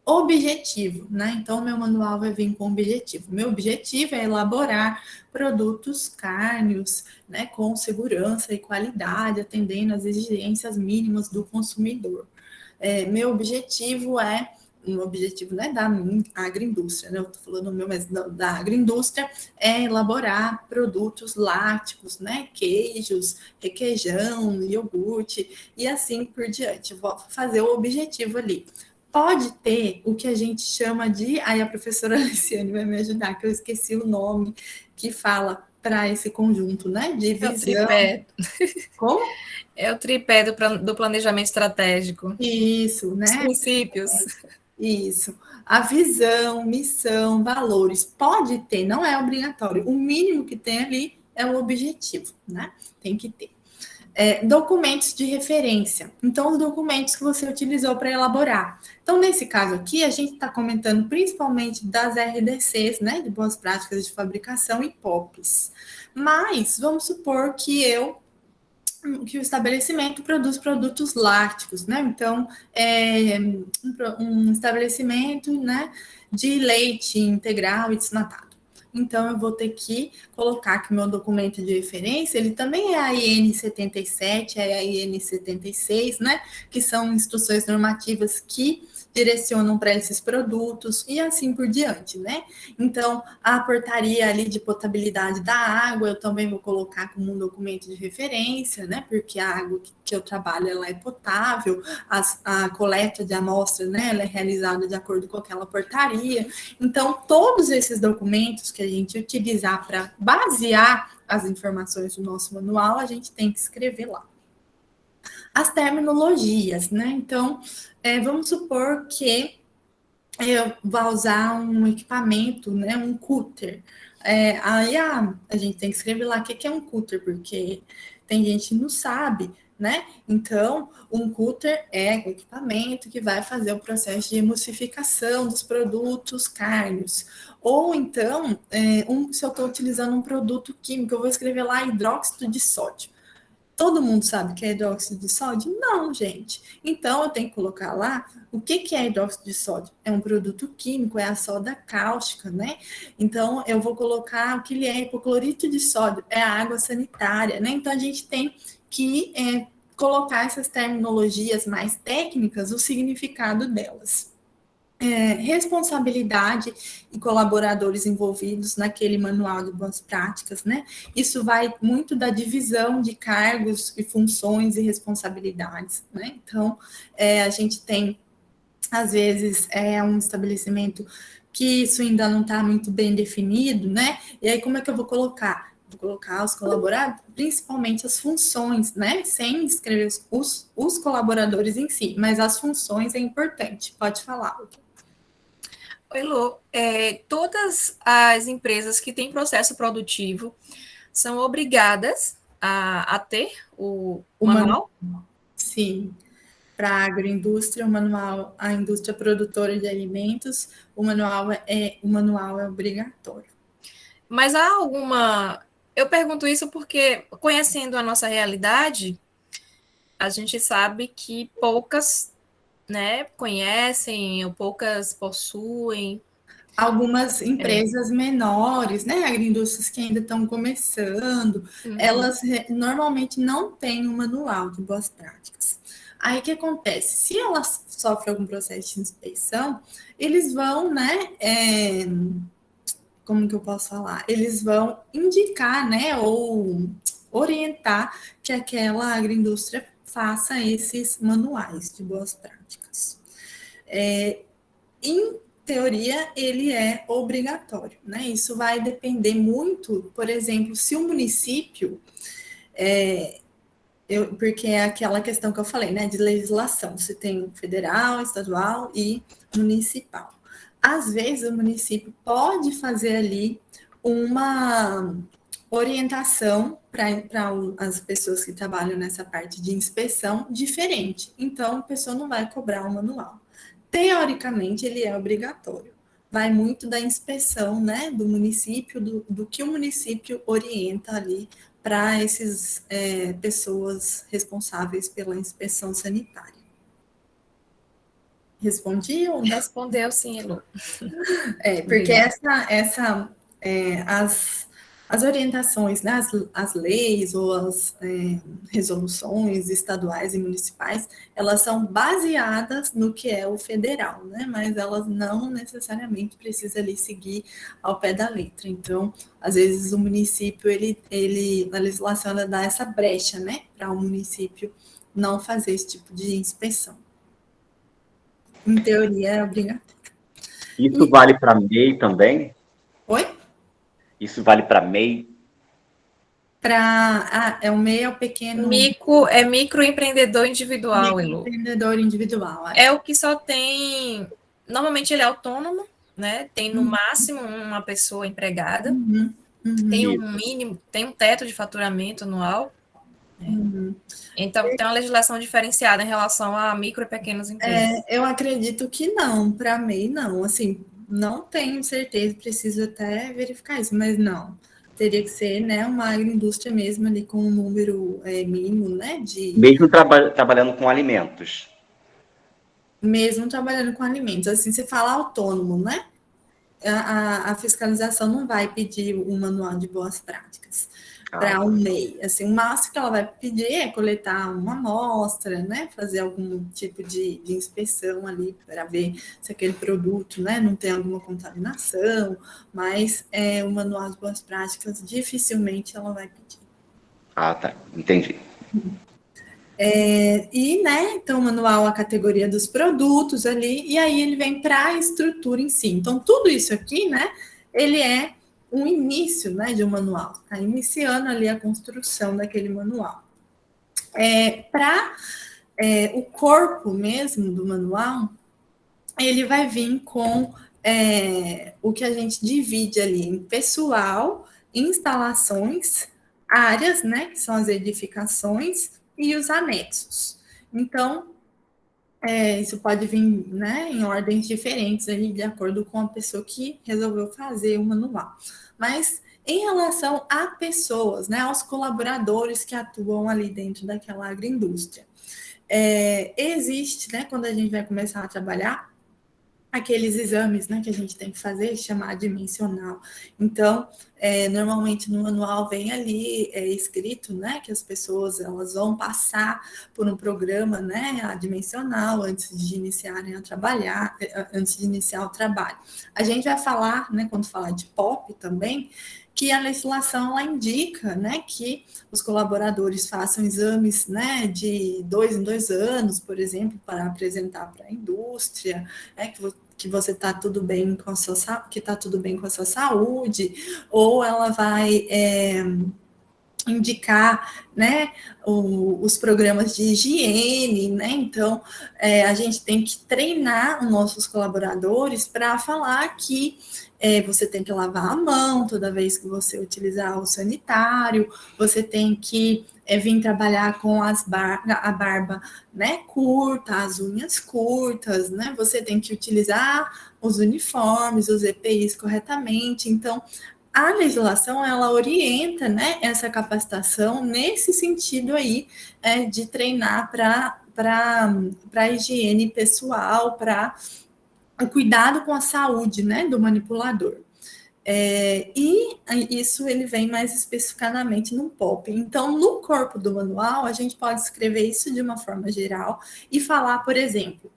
Objetivo, né? Então, meu manual vai vir com objetivo. Meu objetivo é elaborar produtos cárneos, né, com segurança e qualidade, atendendo às exigências mínimas do consumidor. Meu objetivo é um objetivo, né, da agroindústria, né? Eu estou falando meu, mas da agroindústria é elaborar produtos lácteos, né, queijos, requeijão, iogurte e assim por diante. Eu vou fazer o objetivo ali. Pode ter o que a gente chama de... Aí a professora Luciane vai me ajudar, que eu esqueci o nome que fala para esse conjunto, né? De visão. É o tripé. Como? É o tripé do planejamento estratégico. Isso, né? Os princípios. Isso. A visão, missão, valores. Pode ter, não é obrigatório. O mínimo que tem ali é o objetivo, né? Tem que ter. Documentos de referência. Então, os documentos que você utilizou para elaborar. Então, nesse caso aqui, a gente está comentando principalmente das RDCs, né, de boas práticas de fabricação e POPs. Mas, vamos supor que eu que o estabelecimento produz produtos lácteos, né? Então, um estabelecimento, né, de leite integral e desnatado. Então, eu vou ter que colocar que o meu documento de referência, ele também é a IN 77, é a IN 76, né? Que são instruções normativas que direcionam para esses produtos e assim por diante, né? Então, a portaria ali de potabilidade da água, eu também vou colocar como um documento de referência, né? Porque a água que eu trabalho, ela é potável, a coleta de amostra, né? Ela é realizada de acordo com aquela portaria. Então, todos esses documentos que a gente utilizar para basear as informações do nosso manual, a gente tem que escrever lá. As terminologias, né? Então, vamos supor que eu vou usar um equipamento, né? Um cúter. Aí a gente tem que escrever lá o que é um cúter, porque tem gente que não sabe, né? Então, um cúter é o equipamento que vai fazer o processo de emulsificação dos produtos cárneos. Ou então, se eu estou utilizando um produto químico, eu vou escrever lá hidróxido de sódio. Todo mundo sabe que é hidróxido de sódio? Não, gente. Então, eu tenho que colocar lá o que é hidróxido de sódio. É um produto químico, é a soda cáustica, né? Então, eu vou colocar o que ele é hipoclorito de sódio, é a água sanitária, né? Então, a gente tem que colocar essas terminologias mais técnicas, o significado delas. Responsabilidade e colaboradores envolvidos naquele manual de boas práticas, né? Isso vai muito da divisão de cargos e funções e responsabilidades, né? Então, a gente tem, às vezes, um estabelecimento que isso ainda não está muito bem definido, né? E aí, como é que eu vou colocar? Vou colocar os colaboradores, principalmente as funções, né? Sem escrever os colaboradores em si, mas as funções é importante. Pode falar. Oi, Lu. Todas as empresas que têm processo produtivo são obrigadas a ter o manual? Sim. Para a agroindústria, o manual, a indústria produtora de alimentos, o manual é obrigatório. Mas há alguma... Eu pergunto isso porque, conhecendo a nossa realidade, a gente sabe que poucas, né, conhecem ou poucas possuem. Algumas empresas menores, né, agroindústrias que ainda estão começando, elas normalmente não têm um manual de boas práticas. Aí o que acontece? Se elas sofrem algum processo de inspeção, eles vão, né, como que eu posso falar? Eles vão indicar, né, ou orientar que aquela agroindústria faça esses manuais de boas práticas. Em teoria, ele é obrigatório, né? Isso vai depender muito, por exemplo, se o município, porque é aquela questão que eu falei, né, de legislação, se tem federal, estadual e municipal. Às vezes, o município pode fazer ali uma orientação para as pessoas que trabalham nessa parte de inspeção diferente. Então, a pessoa não vai cobrar o manual. Teoricamente, ele é obrigatório. Vai muito da inspeção, né, do município, do que o município orienta ali para essas pessoas responsáveis pela inspeção sanitária. Respondi ou não? Respondeu sim, Elu. Porque as orientações, né, as leis ou as resoluções estaduais e municipais, elas são baseadas no que é o federal, né? Mas elas não necessariamente precisam ali seguir ao pé da letra. Então, às vezes o município, a legislação ela dá essa brecha, né? Para o município não fazer esse tipo de inspeção. Em teoria, é obrigatório. Isso vale para MEI também? Oi? Isso vale para MEI? O MEI é o pequeno... microempreendedor individual, Elu. Microempreendedor individual. É o que só tem... Normalmente ele é autônomo, né? Tem no máximo uma pessoa empregada. Tem um mínimo, tem um teto de faturamento anual. Então, tem uma legislação diferenciada em relação a micro e pequenas empresas. Eu acredito que não, para MEI não. Assim, não tenho certeza, preciso até verificar isso, mas não. teria que ser, né, uma agroindústria mesmo ali com um número mínimo, né, Mesmo trabalhando com alimentos. mesmo trabalhando com alimentos. Assim, você fala autônomo, né? A fiscalização não vai pedir um manual de boas práticas para um MEI. Assim, o máximo que ela vai pedir é coletar uma amostra, né? Fazer algum tipo de inspeção ali para ver se aquele produto, né, não tem alguma contaminação, mas o manual de boas práticas dificilmente ela vai pedir. Ah, tá. Entendi. Né, então, o manual, a categoria dos produtos ali, e aí ele vem para a estrutura em si. Então, tudo isso aqui, né, ele é um início, né, de um manual, tá iniciando ali a construção daquele manual. Para o corpo mesmo do manual, ele vai vir com o que a gente divide ali em pessoal, instalações, áreas, né, que são as edificações, e os anexos. Então, isso pode vir, né, em ordens diferentes, ali, de acordo com a pessoa que resolveu fazer o manual. Mas, em relação a pessoas, né, aos colaboradores que atuam ali dentro daquela agroindústria, existe, né, quando a gente vai começar a trabalhar, aqueles exames, né, que a gente tem que fazer, chamar dimensional. Então, normalmente no manual vem ali escrito, né, que as pessoas elas vão passar por um programa, né, adimensional antes de iniciarem a trabalhar, antes de iniciar o trabalho. A gente vai falar, né, quando falar de POP também, que a legislação ela indica, né, que os colaboradores façam exames, né, de 2 em 2 anos, por exemplo, para apresentar para a indústria, né, que você está tudo bem com a sua, que está tudo bem com a sua saúde, ou ela vai indicar, né, os programas de higiene, né, então a gente tem que treinar os nossos colaboradores para falar que você tem que lavar a mão toda vez que você utilizar o sanitário, você tem que vir trabalhar com a barba, né, curta, as unhas curtas, né, você tem que utilizar os uniformes, os EPIs corretamente. Então, a legislação, ela orienta, né, essa capacitação nesse sentido aí, de treinar para a higiene pessoal, para o cuidado com a saúde, né, do manipulador. E isso ele vem mais especificadamente no POP. Então, no corpo do manual, a gente pode escrever isso de uma forma geral e falar, por exemplo,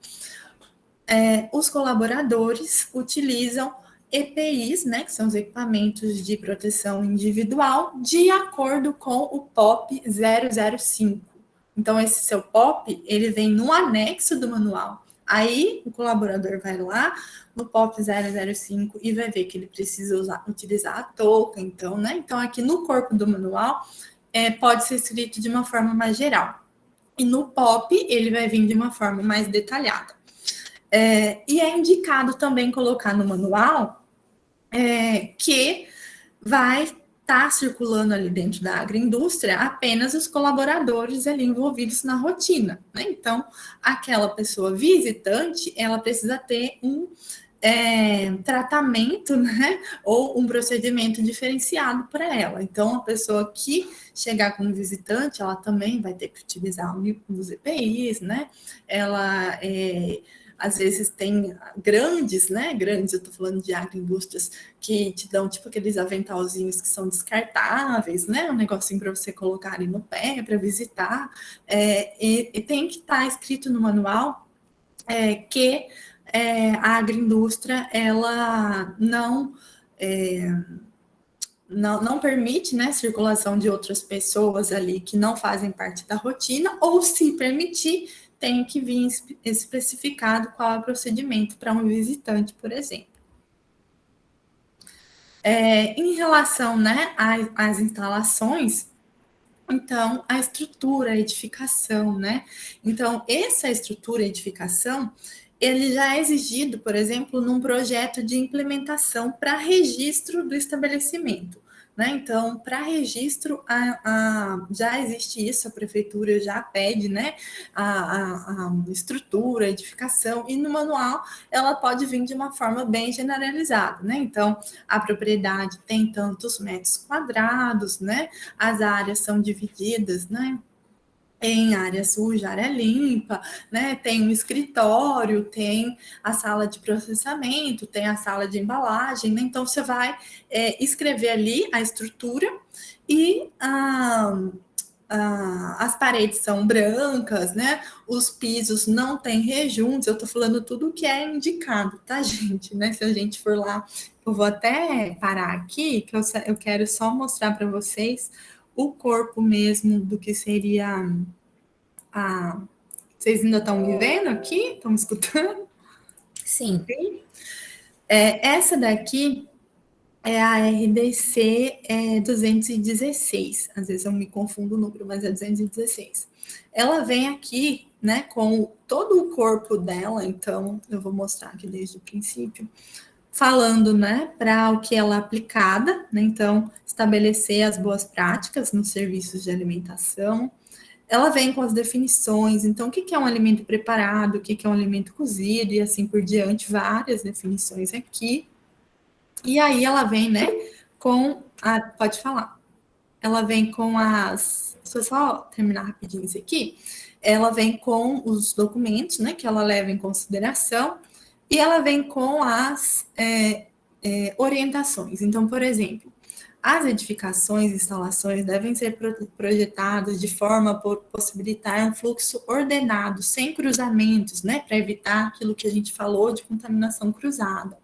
os colaboradores utilizam EPIs, né, que são os equipamentos de proteção individual, de acordo com o POP 005. Então, esse seu POP, ele vem no anexo do manual. Aí, o colaborador vai lá no POP 005 e vai ver que ele precisa utilizar a touca, então, né? Então, aqui no corpo do manual, pode ser escrito de uma forma mais geral. E no POP, ele vai vir de uma forma mais detalhada. E é indicado também colocar no manual que vai estar circulando ali dentro da agroindústria apenas os colaboradores ali envolvidos na rotina, né? Então, aquela pessoa visitante, ela precisa ter um tratamento, né? Ou um procedimento diferenciado para ela. Então, a pessoa que chegar como visitante, ela também vai ter que utilizar os EPIs, né? Ela às vezes tem grandes, né? Grandes, eu estou falando de agroindústrias que te dão tipo aqueles aventalzinhos que são descartáveis, né? Um negocinho para você colocar ali no pé para visitar. E tem que estar escrito no manual que a agroindústria ela não permite, né, circulação de outras pessoas ali que não fazem parte da rotina, ou se permitir, tem que vir especificado qual é o procedimento para um visitante, por exemplo. Em relação, né, às instalações, então, a estrutura, a edificação, né? Então, essa estrutura, a edificação, ele já é exigido, por exemplo, num projeto de implementação para registro do estabelecimento. né? Então, para registro, já existe isso, a prefeitura já pede, né, a estrutura, a edificação, e no manual ela pode vir de uma forma bem generalizada, né? Então, a propriedade tem tantos metros quadrados, né? As áreas são divididas, né, em área suja, área limpa, né? Tem um escritório, tem a sala de processamento, tem a sala de embalagem, né? Então você vai escrever ali a estrutura e as paredes são brancas, né? Os pisos não têm rejuntos. Eu tô falando tudo o que é indicado, tá, gente? Né? Se a gente for lá, eu vou até parar aqui, que eu quero só mostrar para vocês o corpo mesmo do que seria Vocês ainda estão me vendo aqui? Estão me escutando? Sim. Essa daqui é a RDC 216. Às vezes eu me confundo o número, mas é 216. Ela vem aqui, né, com todo o corpo dela, então eu vou mostrar aqui desde o princípio, falando, né, para o que ela é aplicada, né, então estabelecer as boas práticas nos serviços de alimentação. Ela vem com as definições, então o que é um alimento preparado, o que é um alimento cozido e assim por diante, várias definições aqui. E aí ela vem, né, com pode falar. Ela vem com deixa eu só terminar rapidinho isso aqui. Ela vem com os documentos, né, que ela leva em consideração, e ela vem com as orientações. Então, por exemplo, as edificações e instalações devem ser projetadas de forma a possibilitar um fluxo ordenado, sem cruzamentos, né, para evitar aquilo que a gente falou de contaminação cruzada.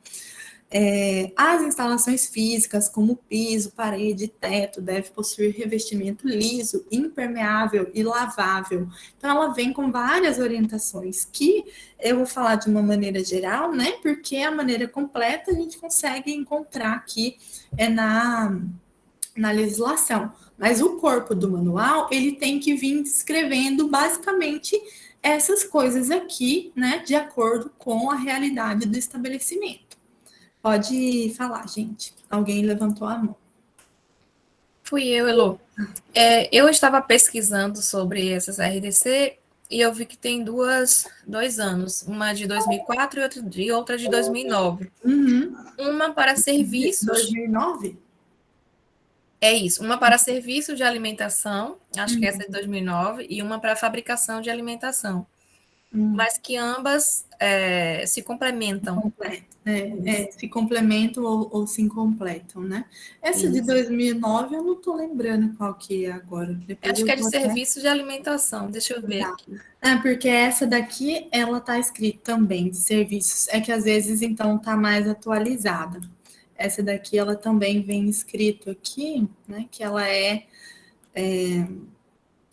As instalações físicas, como piso, parede, teto, devem possuir revestimento liso, impermeável e lavável. Então, ela vem com várias orientações que eu vou falar de uma maneira geral, né? Porque a maneira completa a gente consegue encontrar aqui na legislação. Mas o corpo do manual, ele tem que vir escrevendo basicamente essas coisas aqui, né? De acordo com a realidade do estabelecimento. Pode falar, gente. Alguém levantou a mão. Fui eu, Elô. Eu estava pesquisando sobre essas RDC e eu vi que tem dois anos, uma de 2004 e outra de 2009. Uhum. Uma para serviços... 2009? É isso, uma para serviços de alimentação, acho que essa é de 2009, e uma para fabricação de alimentação. Mas que ambas se complementam. Se complementam ou se incompletam, né? Essa Isso. de 2009 eu não estou lembrando qual que é agora. Depois Acho que é de vou serviços de alimentação, deixa eu ver aqui. Porque essa daqui, ela está escrita também, de serviços. É que às vezes, então, está mais atualizada. Essa daqui, ela também vem escrito aqui, né? Que ela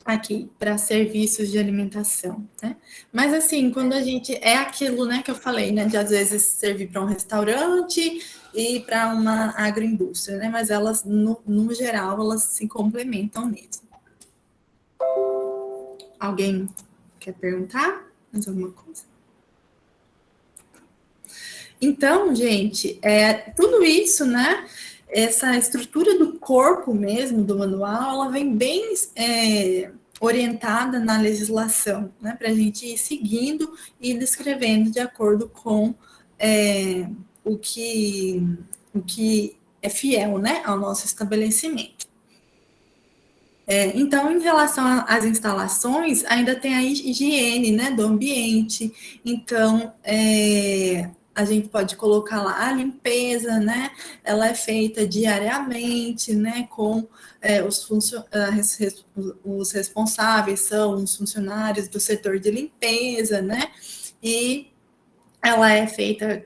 aqui para serviços de alimentação, né? Mas assim, quando a gente aquilo, né, que eu falei, né, de às vezes servir para um restaurante e para uma agroindústria, né? Mas elas no geral elas se complementam mesmo. Alguém quer perguntar mais alguma coisa? Então, gente, tudo isso, né? Essa estrutura do corpo mesmo do manual, ela vem bem orientada na legislação, né? Para a gente ir seguindo e descrevendo de acordo com o que é fiel, né, ao nosso estabelecimento. Então, em relação às instalações, ainda tem a higiene, né, do ambiente. Então, a gente pode colocar lá a limpeza, né? Ela é feita diariamente, né? Com os responsáveis são os funcionários do setor de limpeza, né? E ela é feita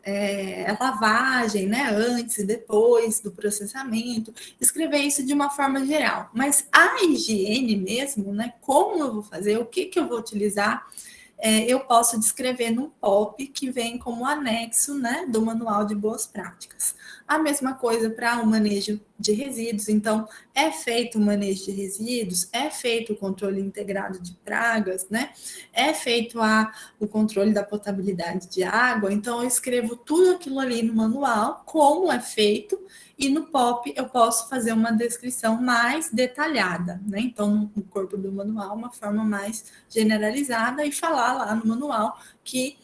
lavagem, né? Antes e depois do processamento. Escrever isso de uma forma geral. Mas a higiene mesmo, né? Como eu vou fazer? O que eu vou utilizar? Eu posso descrever num POP que vem como anexo, né, do Manual de Boas Práticas. A mesma coisa para o manejo de resíduos. Então, é feito o manejo de resíduos, é feito o controle integrado de pragas, né? É feito o controle da potabilidade de água. Então, eu escrevo tudo aquilo ali no manual, como é feito, e no POP eu posso fazer uma descrição mais detalhada, né? Então, no corpo do manual, uma forma mais generalizada, e falar lá no manual que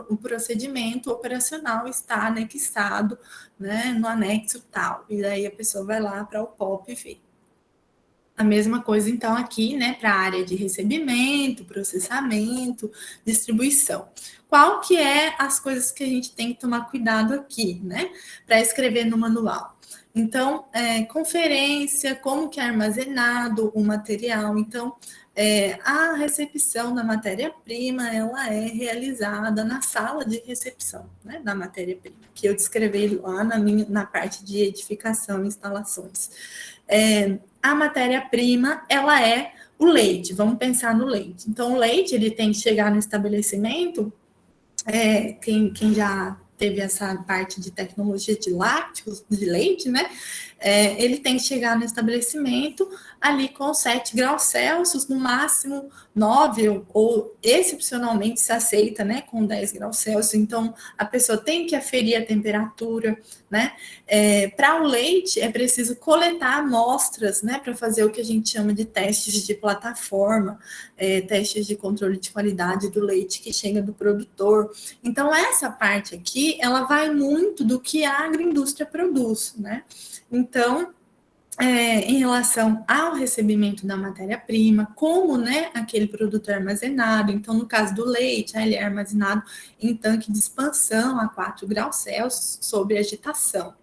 o procedimento operacional está anexado, né, no anexo tal. E daí a pessoa vai lá para o POP e vê. A mesma coisa, então, aqui, né, para a área de recebimento, processamento, distribuição. Qual que é as coisas que a gente tem que tomar cuidado aqui, né, para escrever no manual? Então, conferência, como que é armazenado o material. Então, a recepção da matéria-prima, ela é realizada na sala de recepção, né, da matéria-prima, que eu descrevi lá na parte de edificação e instalações. A matéria-prima, ela é o leite, vamos pensar no leite. Então, o leite, ele tem que chegar no estabelecimento, quem já teve essa parte de tecnologia de lácteos, de leite, né? Ele tem que chegar no estabelecimento ali com 7 graus Celsius, no máximo 9, ou excepcionalmente se aceita, né, com 10 graus Celsius. Então, a pessoa tem que aferir a temperatura, né? Para o leite, é preciso coletar amostras, né, para fazer o que a gente chama de testes de plataforma, testes de controle de qualidade do leite que chega do produtor. Então, essa parte aqui, ela vai muito do que a agroindústria produz, né? Então, em relação ao recebimento da matéria-prima, como, né, aquele produto é armazenado. Então, no caso do leite, ele é armazenado em tanque de expansão a 4 graus Celsius, sob agitação.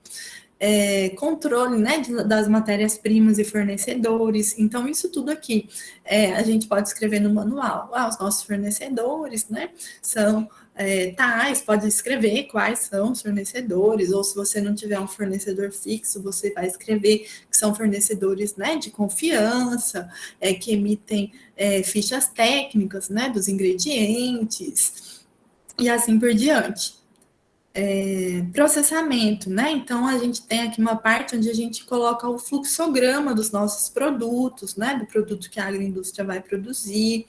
Controle, né, das matérias-primas e fornecedores. Então, isso tudo aqui a gente pode escrever no manual. Os nossos fornecedores, né, são tais, pode escrever quais são os fornecedores, ou se você não tiver um fornecedor fixo, você vai escrever que são fornecedores, né, de confiança, que emitem fichas técnicas, né, dos ingredientes, e assim por diante. Processamento, né? Então, a gente tem aqui uma parte onde a gente coloca o fluxograma dos nossos produtos, né? Do produto que a agroindústria vai produzir,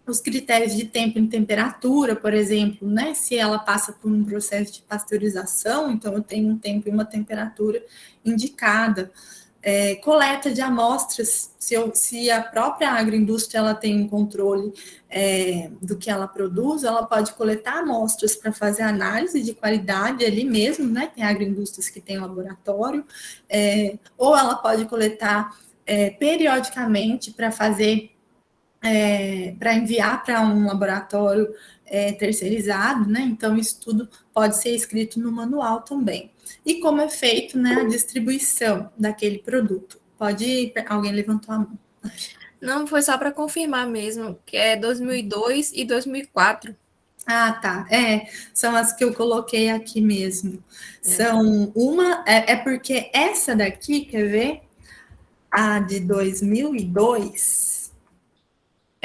os critérios de tempo e temperatura, por exemplo, né? Se ela passa por um processo de pasteurização, então eu tenho um tempo e uma temperatura indicada. Coleta de amostras, se a própria agroindústria ela tem um controle do que ela produz, ela pode coletar amostras para fazer análise de qualidade ali mesmo, né? Tem agroindústrias que têm laboratório, ou ela pode coletar periodicamente para fazer, para enviar para um laboratório terceirizado, né? Então, isso tudo pode ser escrito no manual também. E como é feito, né, a distribuição daquele produto? Alguém levantou a mão. Não, foi só para confirmar mesmo, que é 2002 e 2004. Ah, tá. São as que eu coloquei aqui mesmo. São porque essa daqui, quer ver? A de 2002...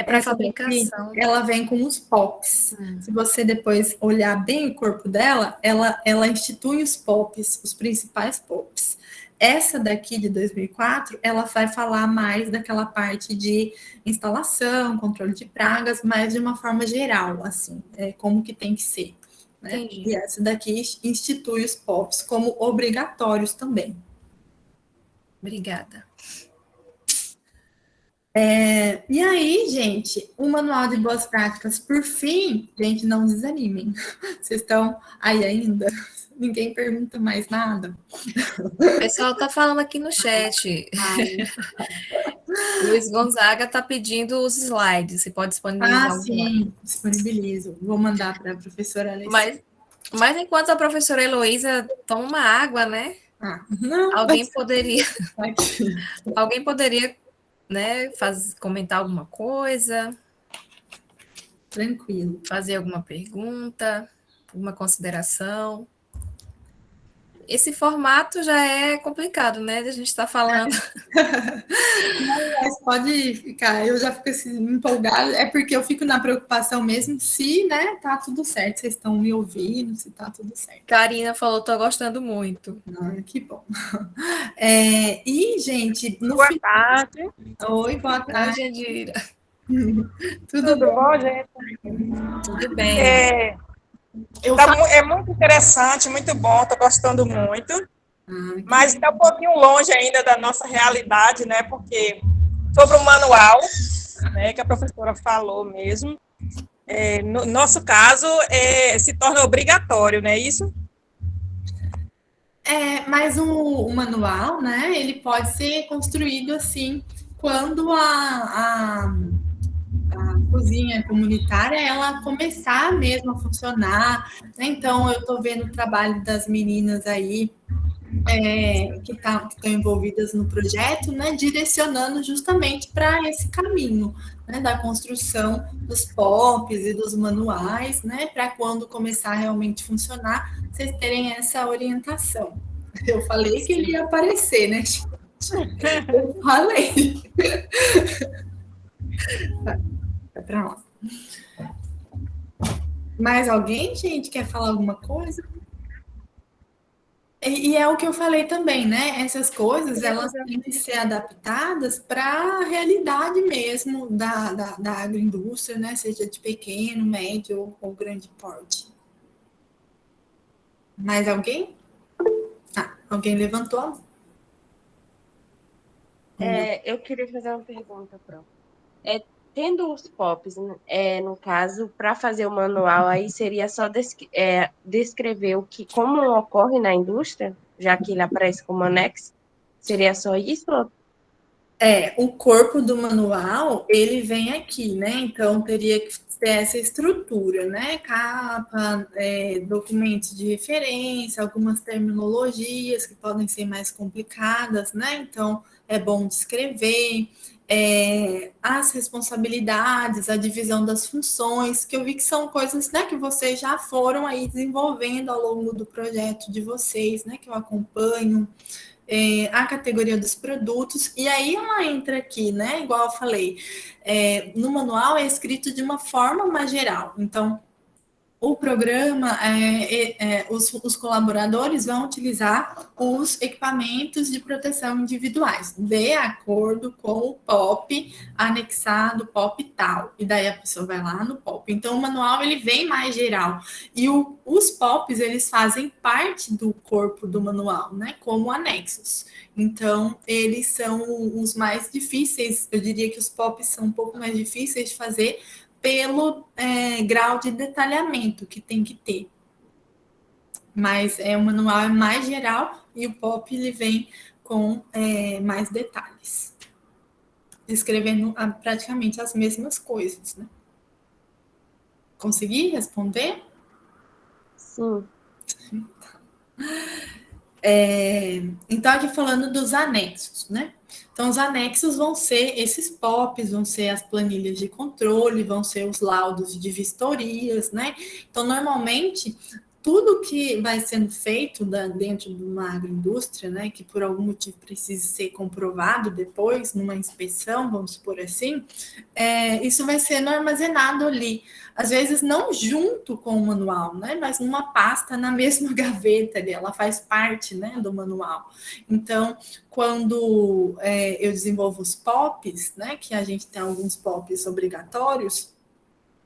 para fabricação. Ela vem com os POPs. Se você depois olhar bem o corpo dela, ela institui os POPs, os principais POPs. Essa daqui de 2004, ela vai falar mais daquela parte de instalação, controle de pragas, mas de uma forma geral, assim, como que tem que ser. Né? Entendi. E essa daqui institui os POPs como obrigatórios também. Obrigada. E aí, gente, o manual de boas práticas, por fim, gente, não desanimem. Vocês estão aí ainda? Ninguém pergunta mais nada? O pessoal está falando aqui no chat. Luiz Gonzaga está pedindo os slides. Você pode disponibilizar um sim, disponibilizo. Vou mandar para a professora Alessia. Mas enquanto a professora Heloísa toma uma água, né? Alguém poderia... Alguém poderia, né, comentar alguma coisa? Tranquilo. Fazer alguma pergunta, alguma consideração? esse formato já é complicado, né? A gente está falando. Mas pode ficar, eu já fico assim, empolgada, é porque eu fico na preocupação mesmo se, né, tá tudo certo, vocês estão me ouvindo, se tá tudo certo. Karina falou, tô gostando muito. Ah, que bom. E, gente, no Boa final... tarde. Oi, boa Oi, tarde. Jandira. Tudo bom? Bom, gente? Tudo bem. É muito interessante, muito bom, estou gostando muito. Que Mas está um pouquinho longe ainda da nossa realidade, né? Porque sobre o manual, né, que a professora falou mesmo, no nosso caso, se torna obrigatório, não é isso? Mas o manual, né, ele pode ser construído assim, quando a cozinha comunitária, ela começar mesmo a funcionar, né? Então, eu estou vendo o trabalho das meninas aí, que estão envolvidas no projeto, né, direcionando justamente para esse caminho, né, da construção dos POPs e dos manuais, né, para quando começar a realmente funcionar, vocês terem essa orientação. Eu falei que ele ia aparecer, né? Eu falei. Vai para lá. Mais alguém, gente, quer falar alguma coisa? E é o que eu falei também, né? Essas coisas, elas têm que ser adaptadas para a realidade mesmo da agroindústria, né? Seja de pequeno, médio ou grande porte. Mais alguém? Alguém levantou a mão. Eu queria fazer uma pergunta, Pro. Tendo os POPs, no caso, para fazer o manual, aí seria só descrever como ocorre na indústria, já que ele aparece como anexo? Seria só isso? O corpo do manual, ele vem aqui, né? Então, teria que ter essa estrutura, né? Capa, documentos de referência, algumas terminologias que podem ser mais complicadas, né? Então, é bom descrever. As responsabilidades, a divisão das funções, que eu vi que são coisas, né, que vocês já foram aí desenvolvendo ao longo do projeto de vocês, né, que eu acompanho, a categoria dos produtos, e aí ela entra aqui, né, igual eu falei, no manual é escrito de uma forma mais geral, então o programa, os colaboradores vão utilizar os equipamentos de proteção individuais, de acordo com o POP anexado, POP tal. E daí a pessoa vai lá no POP. Então, o manual, ele vem mais geral. E os POPs, eles fazem parte do corpo do manual, né? Como anexos. Então, eles são os mais difíceis. Eu diria que os POPs são um pouco mais difíceis de fazer, pelo grau de detalhamento que tem que ter. Mas o manual é mais geral e o POP ele vem com mais detalhes, descrevendo praticamente as mesmas coisas, né? Consegui responder? Sim. Então, aqui falando dos anexos, né? Então, os anexos vão ser esses POPs, vão ser as planilhas de controle, vão ser os laudos de vistorias, né? Então, normalmente, tudo que vai sendo feito dentro de uma agroindústria, né, que por algum motivo precise ser comprovado depois, numa inspeção, vamos supor assim, isso vai sendo armazenado ali. Às vezes não junto com o manual, né, mas numa pasta na mesma gaveta ali, ela faz parte, né, do manual. Então, quando eu desenvolvo os POPs, né, que a gente tem alguns POPs obrigatórios,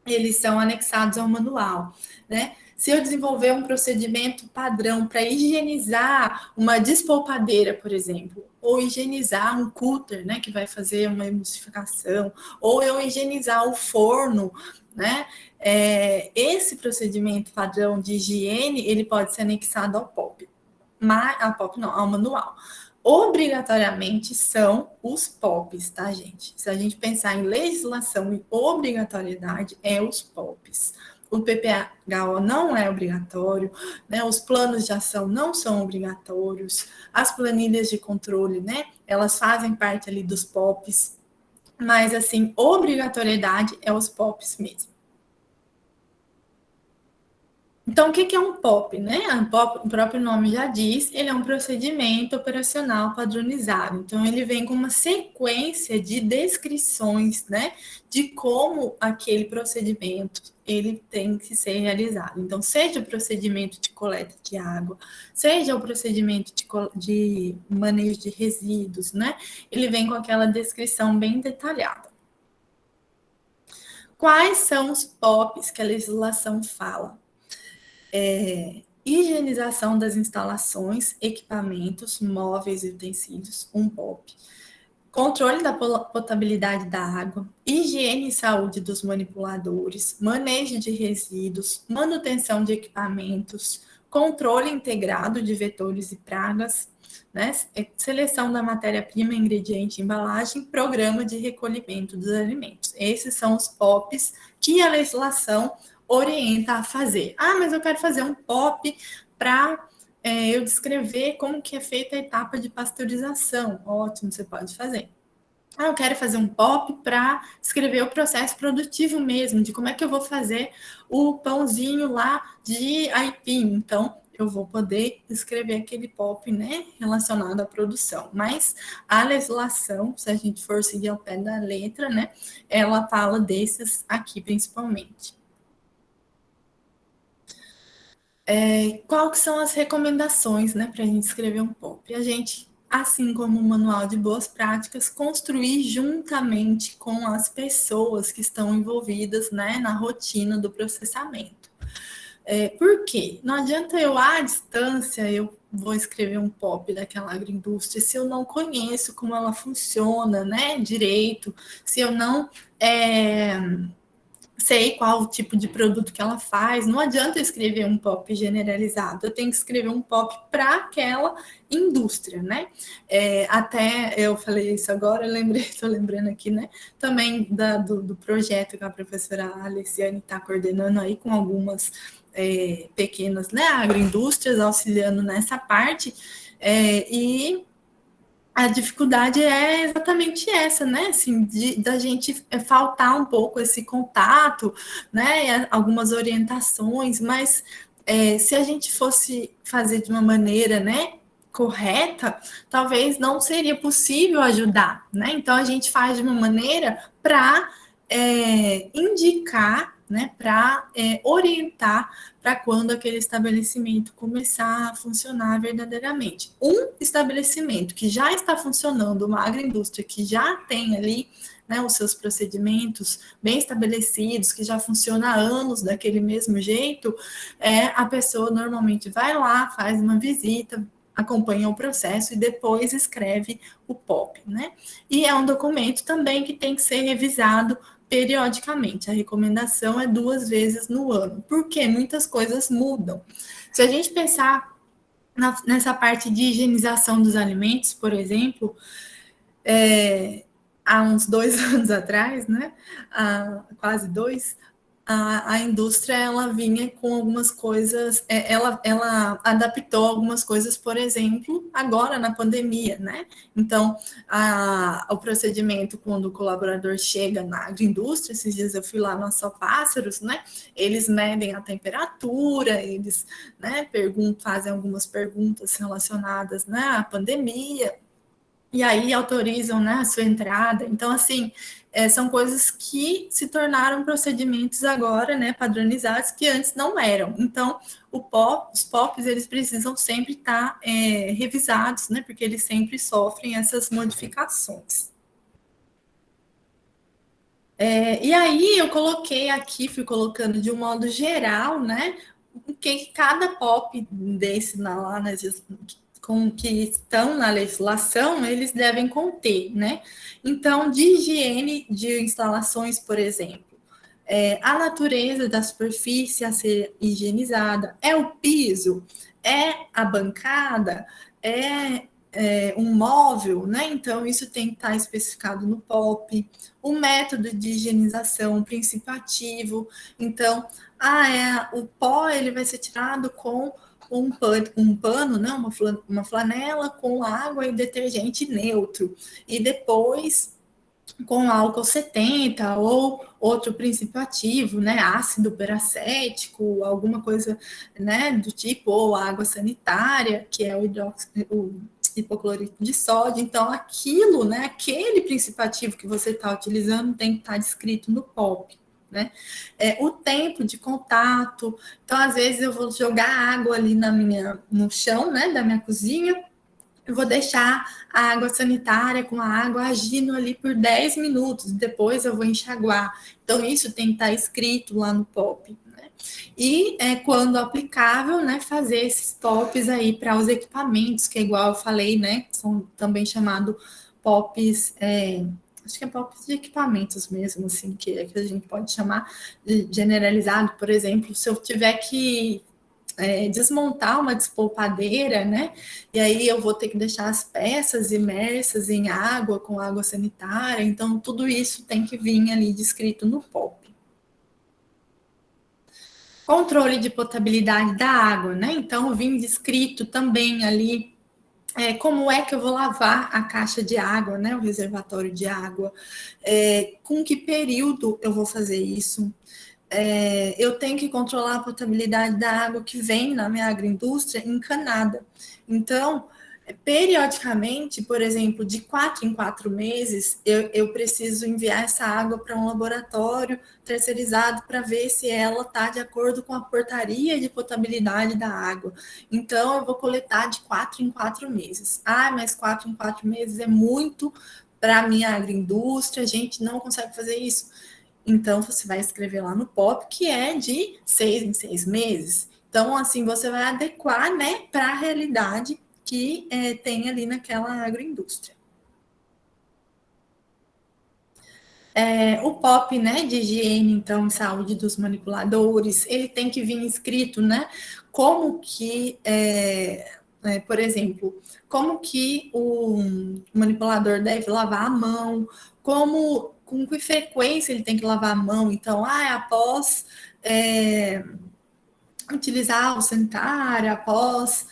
eles são anexados ao manual, né? Se eu desenvolver um procedimento padrão para higienizar uma despolpadeira, por exemplo, ou higienizar um cooler, né, que vai fazer uma emulsificação, ou eu higienizar o forno, né? Esse procedimento padrão de higiene, ele pode ser anexado ao POP, ao manual. Obrigatoriamente são os POPs, tá, gente? Se a gente pensar em legislação e obrigatoriedade, os POPs. O PPHO não é obrigatório, né? Os planos de ação não são obrigatórios, as planilhas de controle, né? Elas fazem parte ali dos POPs, mas, assim, obrigatoriedade é os POPs mesmo. Então, o que é um POP, né? O próprio nome já diz, ele é um procedimento operacional padronizado. Então, ele vem com uma sequência de descrições, né, de como aquele procedimento ele tem que ser realizado. Então, seja o procedimento de coleta de água, seja o procedimento de manejo de resíduos, né? Ele vem com aquela descrição bem detalhada. Quais são os POPs que a legislação fala? Higienização das instalações, equipamentos, móveis e utensílios, um POP. Controle da potabilidade da água, higiene e saúde dos manipuladores, manejo de resíduos, manutenção de equipamentos, controle integrado de vetores e pragas, né? Seleção da matéria-prima, ingrediente e embalagem, programa de recolhimento dos alimentos. Esses são os POPs que a legislação orienta a fazer. Ah, mas eu quero fazer um POP para eu descrever como que é feita a etapa de pasteurização. Ótimo, você pode fazer. Ah, eu quero fazer um POP para escrever o processo produtivo mesmo, de como é que eu vou fazer o pãozinho lá de aipim. Então, eu vou poder escrever aquele POP, né, relacionado à produção. Mas a legislação, se a gente for seguir ao pé da letra, né, ela fala desses aqui principalmente. Qual que são as recomendações, né, para a gente escrever um POP? A gente, assim como o manual de boas práticas, construir juntamente com as pessoas que estão envolvidas, né, na rotina do processamento. Por quê? Não adianta eu, à distância, eu vou escrever um POP daquela agroindústria se eu não conheço como ela funciona, né, direito, se eu não sei qual o tipo de produto que ela faz. Não adianta eu escrever um POP generalizado, eu tenho que escrever um POP para aquela indústria, né? Até eu falei isso agora, estou lembrando aqui, né? Também do projeto que a professora Alessiane está coordenando aí com algumas pequenas, né, agroindústrias, auxiliando nessa parte, e a dificuldade é exatamente essa, né? Assim, da gente faltar um pouco esse contato, né? Algumas orientações, mas se a gente fosse fazer de uma maneira, né, correta, talvez não seria possível ajudar, né? Então a gente faz de uma maneira para indicar, né, para orientar para quando aquele estabelecimento começar a funcionar verdadeiramente. Um estabelecimento que já está funcionando, uma agroindústria que já tem ali, né, os seus procedimentos bem estabelecidos, que já funciona há anos daquele mesmo jeito, a pessoa normalmente vai lá, faz uma visita, acompanha o processo e depois escreve o POP, né? E é um documento também que tem que ser revisado periodicamente. A recomendação é 2 vezes no ano, porque muitas coisas mudam. Se a gente pensar nessa parte de higienização dos alimentos, por exemplo, há uns 2 anos atrás, né, quase 2, a indústria ela vinha com algumas coisas, ela adaptou algumas coisas, por exemplo, agora na pandemia, né? Então, o procedimento quando o colaborador chega na agroindústria, esses dias eu fui lá no Só Pássaros, né? Eles medem a temperatura, eles, né, fazem algumas perguntas relacionadas, né, à pandemia, e aí autorizam, né, a sua entrada. Então, assim, são coisas que se tornaram procedimentos agora, né, padronizados, que antes não eram. Então, os POPs, eles precisam sempre estar revisados, né, porque eles sempre sofrem essas modificações. E aí, eu coloquei aqui, fui colocando de um modo geral, né, o que cada POP desse que estão na legislação, eles devem conter, né? Então, de higiene de instalações, por exemplo, a natureza da superfície a ser higienizada, é o piso, é a bancada, um móvel, né? Então, isso tem que estar especificado no POP. O método de higienização, o princípio ativo. Então, o pó ele vai ser tirado com um pano, né, uma flanela com água e detergente neutro. E depois com álcool 70 ou outro princípio ativo, né, ácido peracético, alguma coisa, né, do tipo, ou água sanitária, que é o hipoclorito de sódio. Então, aquilo, né, aquele princípio ativo que você está utilizando tem que estar descrito no POP. Né? O tempo de contato. Então, às vezes, eu vou jogar água ali no chão, né, da minha cozinha. Eu vou deixar a água sanitária com a água agindo ali por 10 minutos, depois eu vou enxaguar. Então, isso tem que estar escrito lá no POP. Né? E, quando aplicável, né, fazer esses POPs aí para os equipamentos, que é igual eu falei, né, são também chamados POPs, acho que é POPs de equipamentos mesmo, assim, que a gente pode chamar de generalizado. Por exemplo, se eu tiver que desmontar uma despolpadeira, né? E aí eu vou ter que deixar as peças imersas em água, com água sanitária. Então, tudo isso tem que vir ali descrito no POP. Controle de potabilidade da água, né? Então, vim descrito também ali como é que eu vou lavar a caixa de água, né? O reservatório de água. Com que período eu vou fazer isso? Eu tenho que controlar a potabilidade da água que vem na minha agroindústria encanada. Então, periodicamente, por exemplo, de 4 em 4 meses, eu preciso enviar essa água para um laboratório terceirizado para ver se ela está de acordo com a portaria de potabilidade da água. Então, eu vou coletar de 4 em 4 meses. Ah, mas 4 em 4 meses é muito para a minha agroindústria, a gente não consegue fazer isso. Então, você vai escrever lá no POP que é de 6 em 6 meses. Então, assim, você vai adequar, né, para a realidade que tem ali naquela agroindústria. O POP, né, de higiene, então, e saúde dos manipuladores, ele tem que vir escrito, né, como que, por exemplo, como que o manipulador deve lavar a mão, com que frequência ele tem que lavar a mão. Então, após utilizar o sanitário, após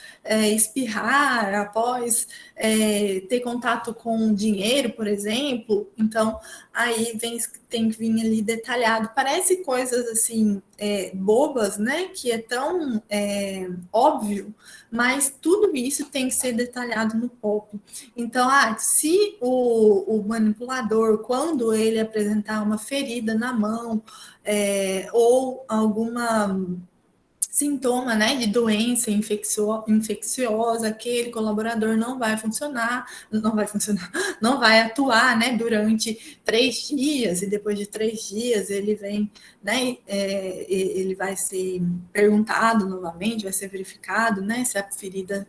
espirrar, após ter contato com dinheiro, por exemplo. Então, aí tem que vir ali detalhado. Parece coisas assim, bobas, né? Que é tão óbvio, mas tudo isso tem que ser detalhado no POP. Então, se o manipulador, quando ele apresentar uma ferida na mão, ou alguma sintoma, né, de doença infecciosa, aquele colaborador não vai funcionar, não vai atuar, né, durante 3 dias, e depois de 3 dias ele vem, né, ele vai ser perguntado novamente, vai ser verificado, né, se a ferida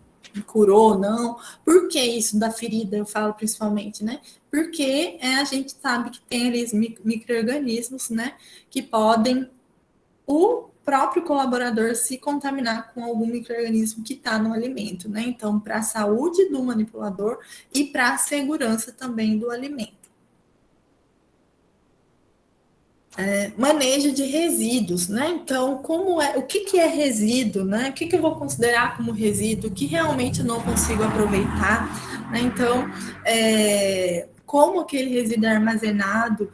curou ou não. Por que isso da ferida, eu falo principalmente, né, porque a gente sabe que tem ali micro-organismos, né, que podem o próprio colaborador se contaminar com algum micro-organismo que está no alimento, né? Então, para a saúde do manipulador e para a segurança também do alimento. Manejo de resíduos, né? Então, o que é resíduo, né? O que eu vou considerar como resíduo, que realmente eu não consigo aproveitar, né? Então, como aquele resíduo é armazenado,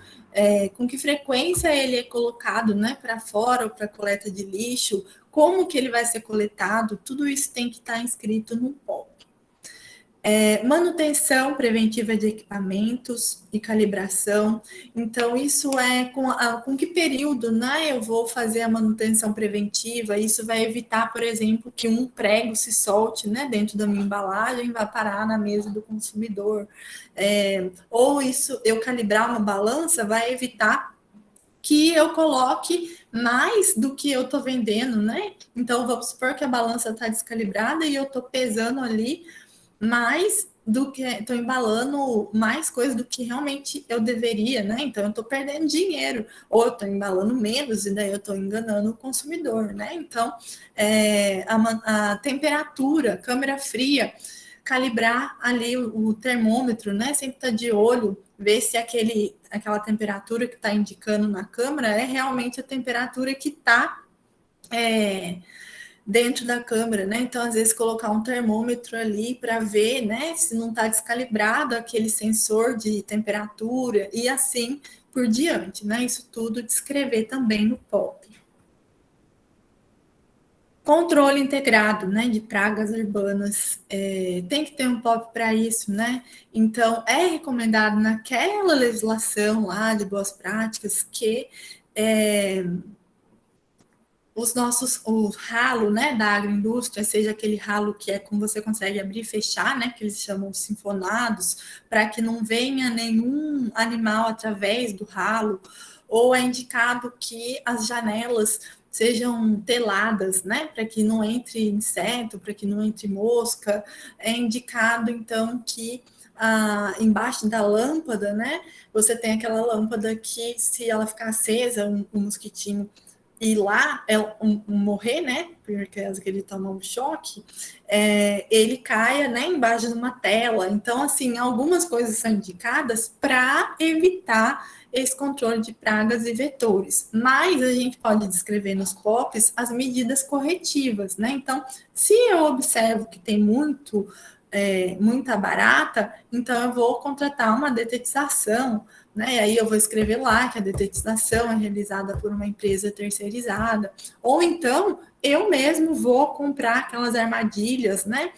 com que frequência ele é colocado, né, para fora ou para coleta de lixo, como que ele vai ser coletado, tudo isso tem que estar inscrito no POP. Manutenção preventiva de equipamentos e calibração. Então, isso com que período, né, eu vou fazer a manutenção preventiva. Isso vai evitar, por exemplo, que um prego se solte, né, dentro da minha embalagem e vá parar na mesa do consumidor. Ou eu calibrar uma balança vai evitar que eu coloque mais do que eu estou vendendo, né? Então, vamos supor que a balança está descalibrada e eu estou pesando ali mais do que estou embalando mais coisas do que realmente eu deveria, né? Então eu estou perdendo dinheiro, ou eu estou embalando menos e daí eu estou enganando o consumidor, né? Então a temperatura, câmera fria, calibrar ali o termômetro, né? Sempre estar de olho, ver se aquela temperatura que está indicando na câmera é realmente a temperatura que está dentro da câmera, né? Então, às vezes, colocar um termômetro ali para ver, né, se não está descalibrado aquele sensor de temperatura e assim por diante, né? Isso tudo descrever também no POP. Controle integrado, né, de pragas urbanas, tem que ter um POP para isso, né? Então, é recomendado naquela legislação lá de boas práticas que o ralo, né, da agroindústria, seja aquele ralo que é como você consegue abrir e fechar, né, que eles chamam de sinfonados, para que não venha nenhum animal através do ralo, ou é indicado que as janelas sejam teladas, né, para que não entre inseto, para que não entre mosca. É indicado, então, que embaixo da lâmpada, né, você tem aquela lâmpada que, se ela ficar acesa, um mosquitinho e lá morrer, né, porque ele toma um choque, ele caia, né, embaixo de uma tela. Então, assim, algumas coisas são indicadas para evitar esse controle de pragas e vetores. Mas a gente pode descrever nos POPs as medidas corretivas, né? Então, se eu observo que tem muita barata, então eu vou contratar uma detetização, né? E aí eu vou escrever lá que a detetização é realizada por uma empresa terceirizada, ou então eu mesmo vou comprar aquelas armadilhas, né,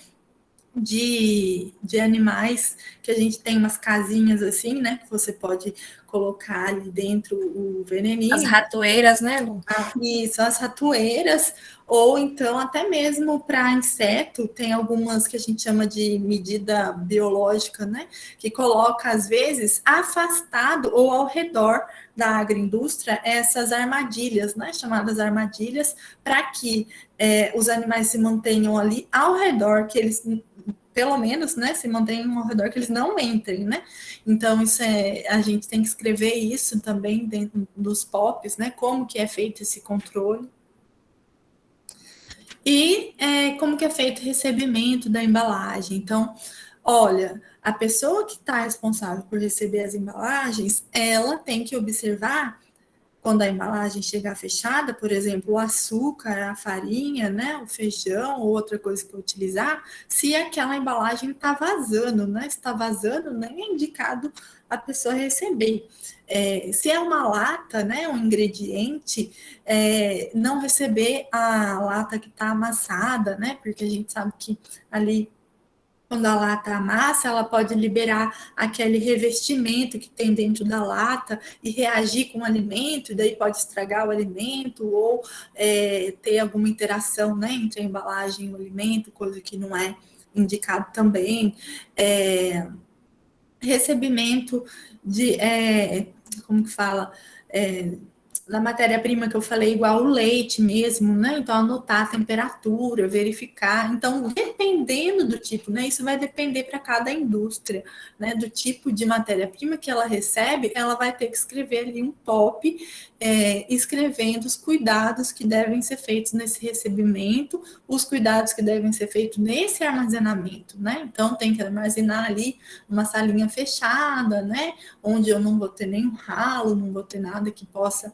de animais, que a gente tem umas casinhas assim, né, que você pode colocar ali dentro o veneninho. As ratoeiras, né, Lu? Isso, as ratoeiras, ou então até mesmo para inseto, tem algumas que a gente chama de medida biológica, né, que coloca, às vezes, afastado ou ao redor da agroindústria essas armadilhas, né, chamadas armadilhas, para que os animais se mantenham ali ao redor, que eles, pelo menos, né, se mantenham ao redor, que eles não entrem, né? Então, a gente tem que escrever isso também dentro dos POPs, né? Como que é feito esse controle. E como que é feito o recebimento da embalagem. Então, olha, a pessoa que está responsável por receber as embalagens, ela tem que observar, quando a embalagem chegar fechada, por exemplo, o açúcar, a farinha, né, o feijão ou outra coisa que eu utilizar, se aquela embalagem está vazando, né? Se está vazando, nem é indicado a pessoa receber. Se é uma lata, né, um ingrediente, não receber a lata que está amassada, né? Porque a gente sabe que ali, quando a lata amassa, ela pode liberar aquele revestimento que tem dentro da lata e reagir com o alimento, e daí pode estragar o alimento ou ter alguma interação, né, entre a embalagem e o alimento, coisa que não é indicado também. Recebimento de, como que fala, da matéria-prima que eu falei, igual o leite mesmo, né? Então, anotar a temperatura, verificar. Então, dependendo do tipo, né? Isso vai depender para cada indústria, né? Do tipo de matéria-prima que ela recebe, ela vai ter que escrever ali um POP, escrevendo os cuidados que devem ser feitos nesse recebimento, os cuidados que devem ser feitos nesse armazenamento, né? Então, tem que armazenar ali uma salinha fechada, né? Onde eu não vou ter nenhum ralo, não vou ter nada que possa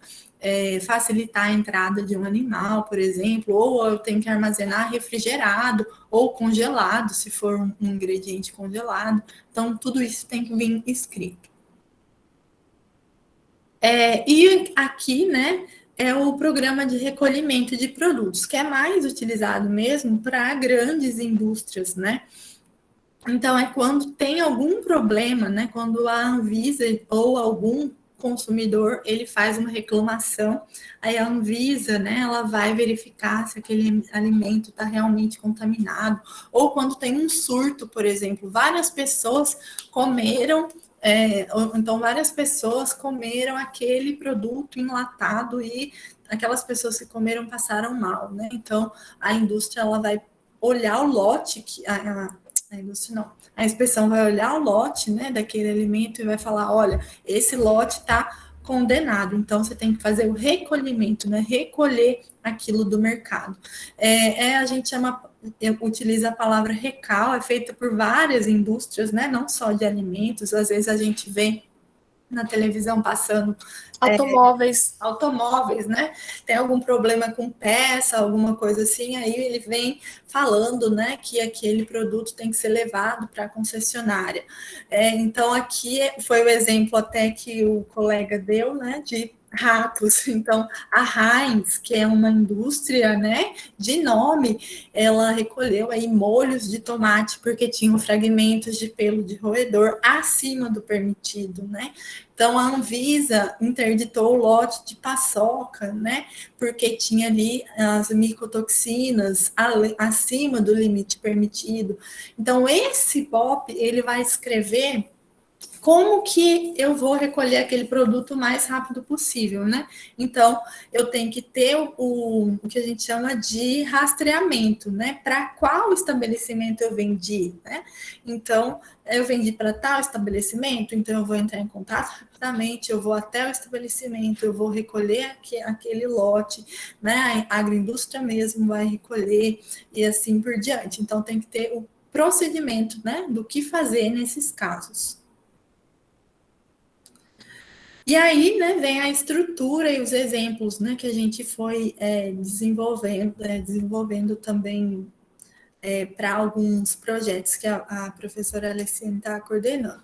facilitar a entrada de um animal, por exemplo, ou eu tenho que armazenar refrigerado ou congelado, se for um ingrediente congelado. Então, tudo isso tem que vir escrito. E aqui, né, é o programa de recolhimento de produtos, que é mais utilizado mesmo para grandes indústrias, né? Então, é quando tem algum problema, né? Quando a Anvisa ou algum consumidor, ele faz uma reclamação, aí a Anvisa, né, ela vai verificar se aquele alimento está realmente contaminado, ou quando tem um surto, por exemplo, várias pessoas comeram, então várias pessoas comeram aquele produto enlatado e aquelas pessoas que comeram passaram mal, né? Então, a indústria, ela vai olhar o lote, a indústria não, a inspeção vai olhar o lote, né, daquele alimento e vai falar, olha, esse lote está condenado, então você tem que fazer o recolhimento, né, recolher aquilo do mercado. A gente utiliza a palavra recal, é feita por várias indústrias, né, não só de alimentos, às vezes a gente vê na televisão passando Automóveis. né? Tem algum problema com peça, alguma coisa assim, aí ele vem falando, né, que aquele produto tem que ser levado para a concessionária. Então, aqui foi o exemplo até que o colega deu, né, de ratos. Então, a Heinz, que é uma indústria, né, de nome, ela recolheu aí molhos de tomate porque tinham fragmentos de pelo de roedor acima do permitido, né? Então, a Anvisa interditou o lote de paçoca, né? Porque tinha ali as micotoxinas acima do limite permitido. Então, esse POP, ele vai escrever como que eu vou recolher aquele produto o mais rápido possível, né? Então, eu tenho que ter o que a gente chama de rastreamento, né? Para qual estabelecimento eu vendi, né? Então, eu vendi para tal estabelecimento, então eu vou entrar em contato rapidamente, eu vou até o estabelecimento, eu vou recolher aquele lote, né? A agroindústria mesmo vai recolher e assim por diante. Então, tem que ter o procedimento, né? Do que fazer nesses casos. E aí, né, vem a estrutura e os exemplos, né, que a gente foi desenvolvendo também para alguns projetos que a professora Alessiane está coordenando.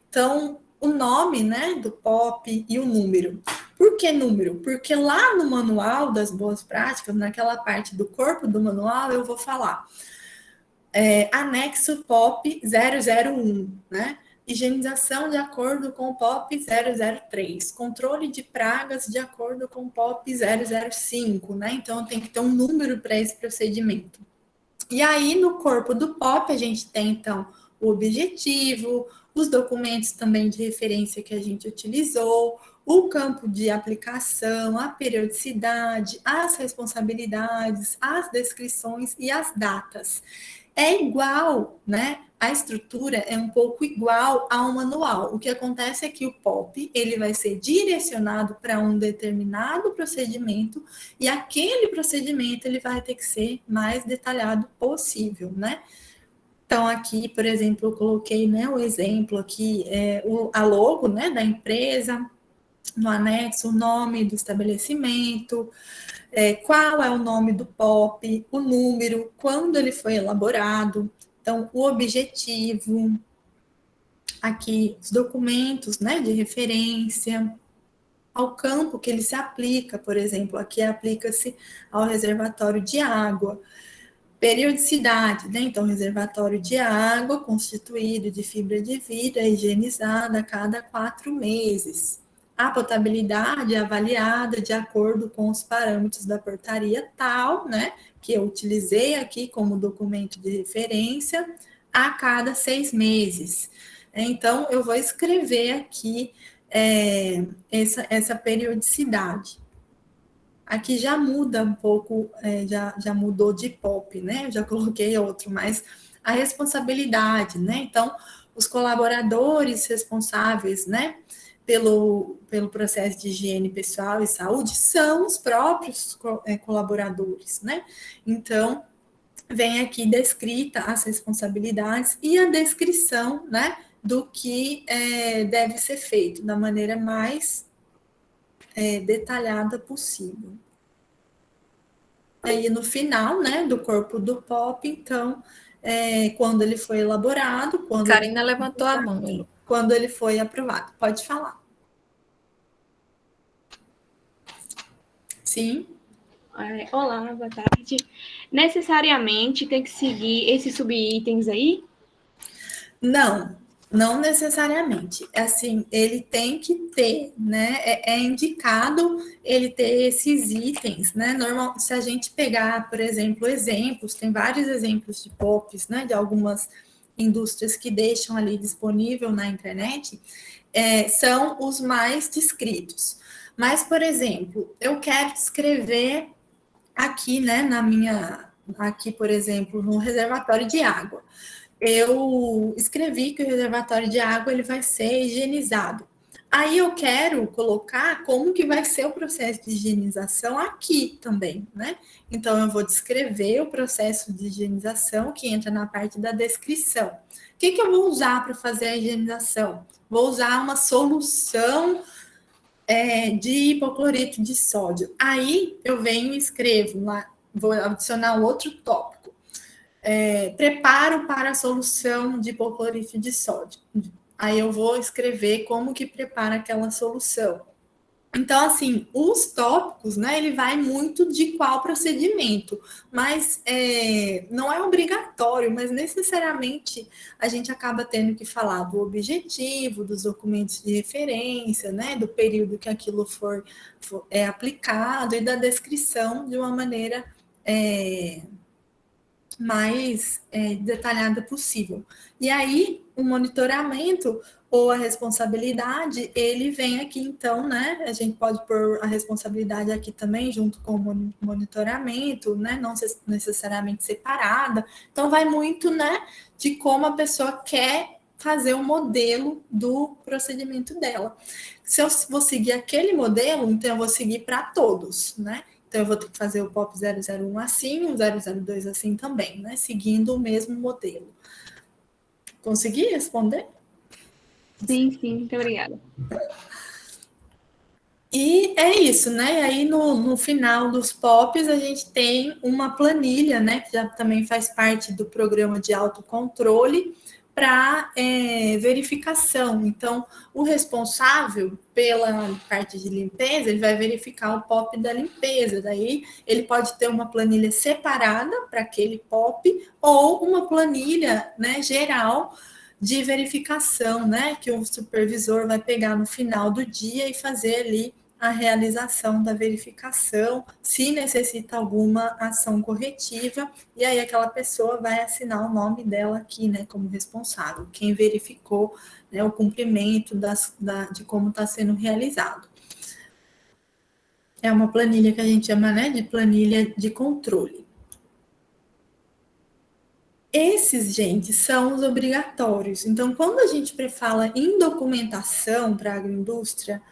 Então, o nome, né, do POP e o número. Por que número? Porque lá no manual das boas práticas, naquela parte do corpo do manual, eu vou falar anexo POP 001, né? Higienização de acordo com o POP 003, controle de pragas de acordo com o POP 005, né? Então, tem que ter um número para esse procedimento. E aí, no corpo do POP, a gente tem, então, o objetivo, os documentos também de referência que a gente utilizou, o campo de aplicação, a periodicidade, as responsabilidades, as descrições e as datas. É igual, né? A estrutura é um pouco igual ao manual. O que acontece é que o POP, ele vai ser direcionado para um determinado procedimento e aquele procedimento ele vai ter que ser mais detalhado possível, né? Então, aqui, por exemplo, eu coloquei, né, o exemplo aqui, a logo, né, da empresa, no anexo, o nome do estabelecimento, qual é o nome do POP, o número, quando ele foi elaborado, então, o objetivo, aqui, os documentos, né, de referência, ao campo que ele se aplica, por exemplo, aqui aplica-se ao reservatório de água, periodicidade, né, então, reservatório de água constituído de fibra de vidro, higienizada a cada 4 meses. A potabilidade é avaliada de acordo com os parâmetros da portaria tal, né, que eu utilizei aqui como documento de referência, a cada 6 meses. Então, eu vou escrever aqui essa periodicidade. Aqui já muda um pouco, já mudou de POP, né? Eu já coloquei outro, mas a responsabilidade, né? Então, os colaboradores responsáveis, né, pelo processo de higiene pessoal e saúde são os próprios colaboradores, né? Então, vem aqui descrita as responsabilidades e a descrição, né, do que deve ser feito da maneira mais detalhada possível. Aí, no final, né, do corpo do POP, então, quando ele foi elaborado... Karina levantou a mão, Elu. Quando ele foi aprovado. Pode falar. Sim. Olá, boa tarde. Necessariamente tem que seguir esses subitens aí? Não necessariamente. Assim, ele tem que ter, né? É indicado ele ter esses itens, né? Normal, se a gente pegar, por exemplo, exemplos, tem vários exemplos de POPs, né? De algumas indústrias que deixam ali disponível na internet, são os mais descritos. Mas, por exemplo, eu quero escrever aqui, né, aqui, por exemplo, no reservatório de água. Eu escrevi que o reservatório de água ele vai ser higienizado Aí eu quero colocar como que vai ser o processo de higienização aqui também, né? Então, eu vou descrever o processo de higienização, que entra na parte da descrição. O que eu vou usar para fazer a higienização? Vou usar uma solução de hipoclorito de sódio. Aí, eu venho e escrevo lá, vou adicionar outro tópico. Preparo para a solução de hipoclorito de sódio. Aí eu vou escrever como que prepara aquela solução. Então, assim, os tópicos, né, ele vai muito de qual procedimento, mas não é obrigatório, mas necessariamente a gente acaba tendo que falar do objetivo, dos documentos de referência, né, do período que aquilo for aplicado e da descrição de uma maneira mais detalhada possível. E aí, o monitoramento ou a responsabilidade, ele vem aqui, então, né? A gente pode pôr a responsabilidade aqui também, junto com o monitoramento, né? Não necessariamente separada. Então, vai muito, né, de como a pessoa quer fazer o modelo do procedimento dela. Se eu vou seguir aquele modelo, então eu vou seguir para todos, né? Então, eu vou ter que fazer o POP 001 assim, o 002 assim também, né? Seguindo o mesmo modelo. Consegui responder? Sim, muito obrigada. E é isso, né? E aí, no final dos POPs, a gente tem uma planilha, né? Que já também faz parte do programa de autocontrole para verificação. Então, o responsável pela parte de limpeza, ele vai verificar o POP da limpeza. Daí, ele pode ter uma planilha separada para aquele POP ou uma planilha, né, geral de verificação, né, que o supervisor vai pegar no final do dia e fazer ali a realização da verificação, se necessita alguma ação corretiva, e aí aquela pessoa vai assinar o nome dela aqui, né, como responsável, quem verificou, né, o cumprimento de como está sendo realizado. É uma planilha que a gente chama, né, de planilha de controle. Esses, gente, são os obrigatórios. Então, quando a gente fala em documentação para a agroindústria,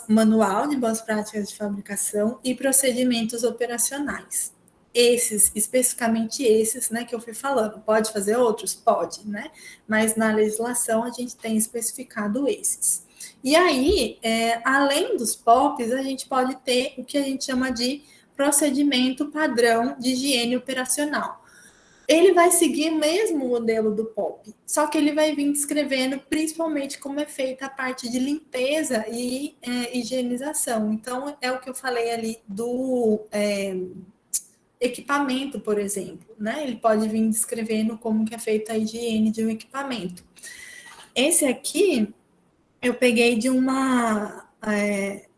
manual de boas práticas de fabricação e procedimentos operacionais. Esses, especificamente esses, né, que eu fui falando. Pode fazer outros? Pode, né? Mas na legislação a gente tem especificado esses. E aí, além dos POPs, a gente pode ter o que a gente chama de procedimento padrão de higiene operacional. Ele vai seguir o mesmo modelo do POP, só que ele vai vir descrevendo principalmente como é feita a parte de limpeza e higienização. Então, é o que eu falei ali do equipamento, por exemplo, né? Ele pode vir descrevendo como que é feita a higiene de um equipamento. Esse aqui, eu peguei de uma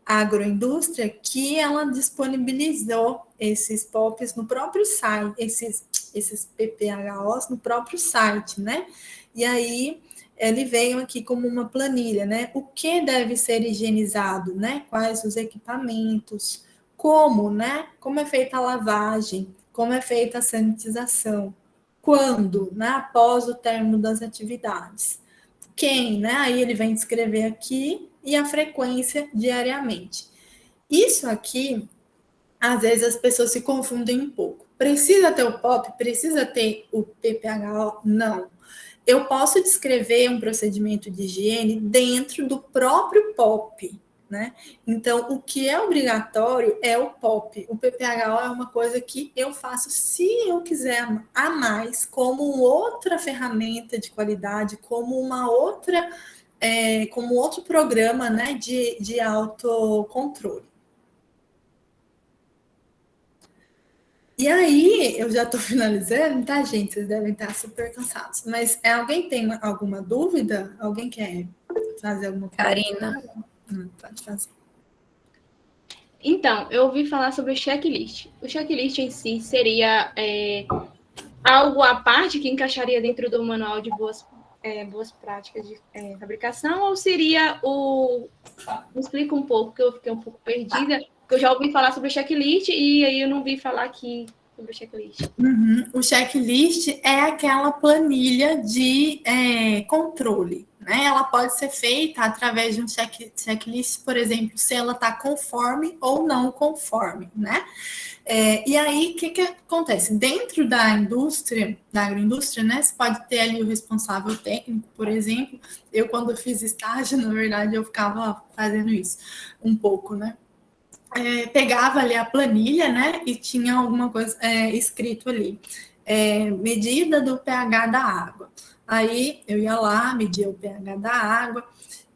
agroindústria que ela disponibilizou esses POPs no próprio site, esses PPHOs no próprio site, né? E aí ele veio aqui como uma planilha, né? O que deve ser higienizado, né? Quais os equipamentos, como, né? Como é feita a lavagem, como é feita a sanitização, quando, né? Após o término das atividades. Quem, né? Aí ele vem descrever aqui e a frequência diariamente. Isso aqui, às vezes as pessoas se confundem um pouco. Precisa ter o POP? Precisa ter o PPHO? Não. Eu posso descrever um procedimento de higiene dentro do próprio POP, né? Então, o que é obrigatório é o POP. O PPHO é uma coisa que eu faço se eu quiser a mais, como outra ferramenta de qualidade, como uma outra, como outro programa, né, de autocontrole. E aí, eu já estou finalizando, tá, gente? Vocês devem estar super cansados. Mas alguém tem alguma dúvida? Alguém quer fazer alguma coisa? Karina. Pode fazer. Então, eu ouvi falar sobre o checklist. O checklist em si seria algo à parte que encaixaria dentro do manual de boas práticas de fabricação, ou seria Me explica um pouco, que eu fiquei um pouco perdida, porque eu já ouvi falar sobre o checklist e aí eu não vi falar aqui sobre o checklist. O checklist é aquela planilha de controle, né? Ela pode ser feita através de um checklist, por exemplo, se ela está conforme ou não conforme, né? E aí, o que acontece? Dentro da indústria, da agroindústria, né? Você pode ter ali o responsável técnico, por exemplo. Eu, quando fiz estágio, na verdade, eu ficava fazendo isso um pouco, né? Pegava ali a planilha, né? E tinha alguma coisa escrito ali. Medida do pH da água. Aí eu ia lá, media o pH da água,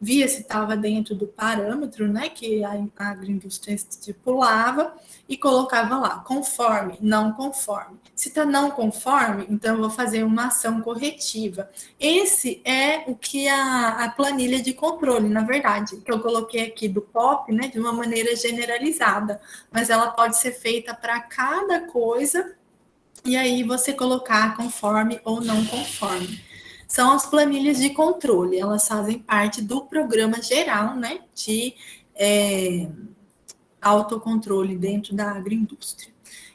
via se estava dentro do parâmetro, né, que a agroindústria estipulava, e colocava lá, conforme, não conforme. Se está não conforme, então eu vou fazer uma ação corretiva. Esse é o que a planilha de controle, na verdade, que eu coloquei aqui do POP, né, de uma maneira generalizada, mas ela pode ser feita para cada coisa, e aí você colocar conforme ou não conforme. São as planilhas de controle, elas fazem parte do programa geral, né, de autocontrole dentro da agroindústria.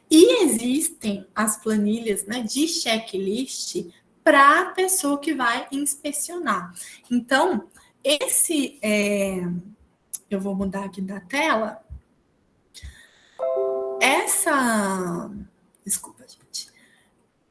E existem as planilhas, né, de checklist para a pessoa que vai inspecionar. Então, eu vou mudar aqui da tela. Desculpa, gente.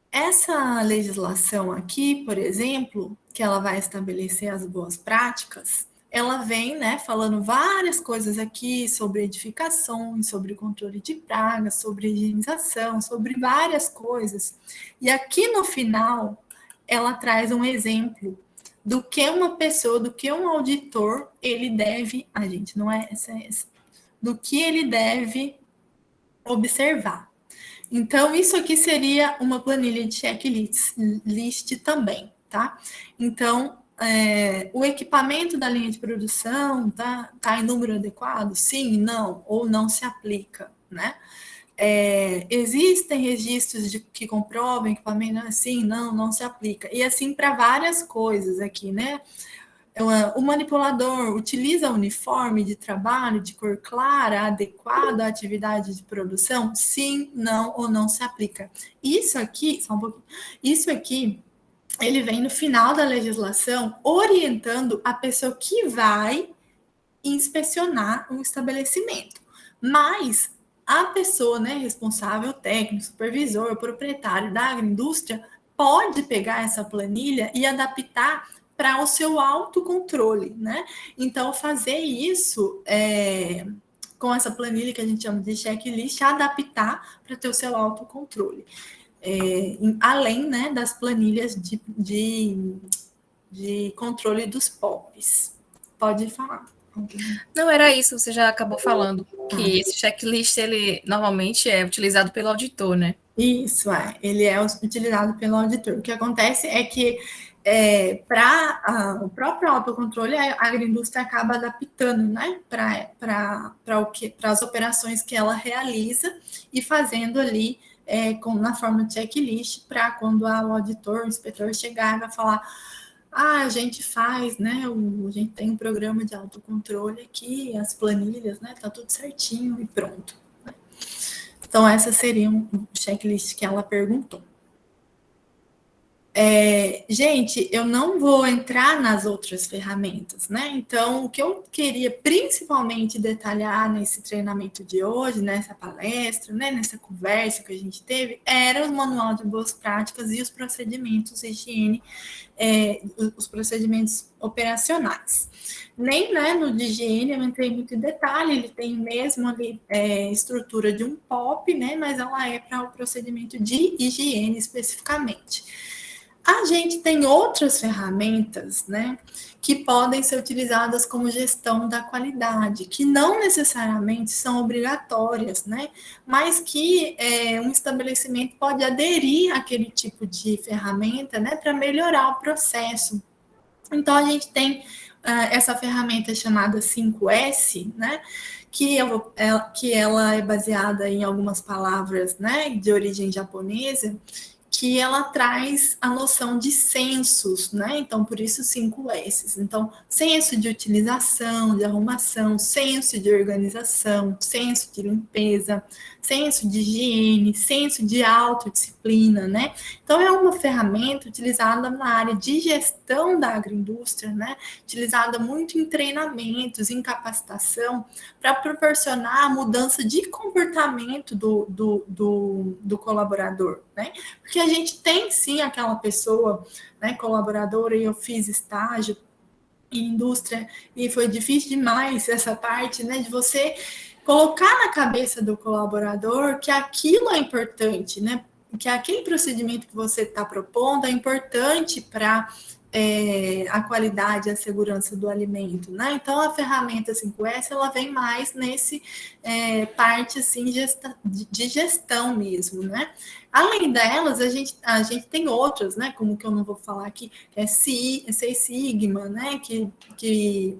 Essa legislação aqui, por exemplo, que ela vai estabelecer as boas práticas, ela vem, né, falando várias coisas aqui sobre edificações, sobre controle de pragas, sobre higienização, sobre várias coisas. E aqui no final, ela traz um exemplo do que uma pessoa, do que um auditor, ele deve, gente, não é essa, do que ele deve observar. Então, isso aqui seria uma planilha de checklist também, tá? Então, o equipamento da linha de produção tá em número adequado? Sim, não, ou não se aplica, né? Existem registros que comprovam equipamento? Sim, não se aplica. E assim para várias coisas aqui, né? O manipulador utiliza uniforme de trabalho de cor clara, adequado à atividade de produção? Sim, não ou não se aplica. Isso aqui, só um pouquinho. Isso aqui, ele vem no final da legislação orientando a pessoa que vai inspecionar um estabelecimento. Mas a pessoa, né, responsável, técnico, supervisor, proprietário da agroindústria pode pegar essa planilha e adaptar para o seu autocontrole, né? Então, fazer isso com essa planilha que a gente chama de checklist, adaptar para ter o seu autocontrole. Além, né, das planilhas de controle dos POPs. Pode falar. Não, era isso, você já acabou falando, que esse checklist, ele normalmente é utilizado pelo auditor, né? Isso, ele é utilizado pelo auditor. O que acontece é que para o próprio autocontrole, a agroindústria acaba adaptando, né, para as operações que ela realiza e fazendo ali na forma de checklist, para quando o auditor, o inspetor chegar e vai falar: a gente faz, né, a gente tem um programa de autocontrole aqui, as planilhas, né, tá tudo certinho e pronto. Então, essa seria um checklist que ela perguntou. Gente, eu não vou entrar nas outras ferramentas, né? Então, o que eu queria principalmente detalhar nesse treinamento de hoje, nessa palestra, né, nessa conversa que a gente teve, era o manual de boas práticas e os procedimentos de higiene, os procedimentos operacionais. Nem, né, no de higiene eu entrei muito em detalhe, ele tem mesmo ali estrutura de um POP, né, mas ela é para o procedimento de higiene especificamente. A gente tem outras ferramentas, né, que podem ser utilizadas como gestão da qualidade, que não necessariamente são obrigatórias, né, mas que um estabelecimento pode aderir àquele tipo de ferramenta, né, para melhorar o processo. Então, a gente tem essa ferramenta chamada 5S, né, que ela é baseada em algumas palavras, né, de origem japonesa, que ela traz a noção de sensos, né? Então, por isso 5 S's. Então, senso de utilização, de arrumação, senso de organização, senso de limpeza, senso de higiene, senso de autodisciplina, né? Então, é uma ferramenta utilizada na área de gestão da agroindústria, né? Utilizada muito em treinamentos, em capacitação, para proporcionar a mudança de comportamento do colaborador, né? Porque a gente tem, sim, aquela pessoa, né, colaboradora, e eu fiz estágio em indústria, e foi difícil demais essa parte, né, de você colocar na cabeça do colaborador que aquilo é importante, né, que aquele procedimento que você está propondo é importante para a qualidade e a segurança do alimento, né? Então, a ferramenta 5S, ela vem mais nesse parte, assim, de gestão mesmo, né? Além delas, a gente tem outras, né? Como que eu não vou falar aqui, que é Seis Sigma, né? Que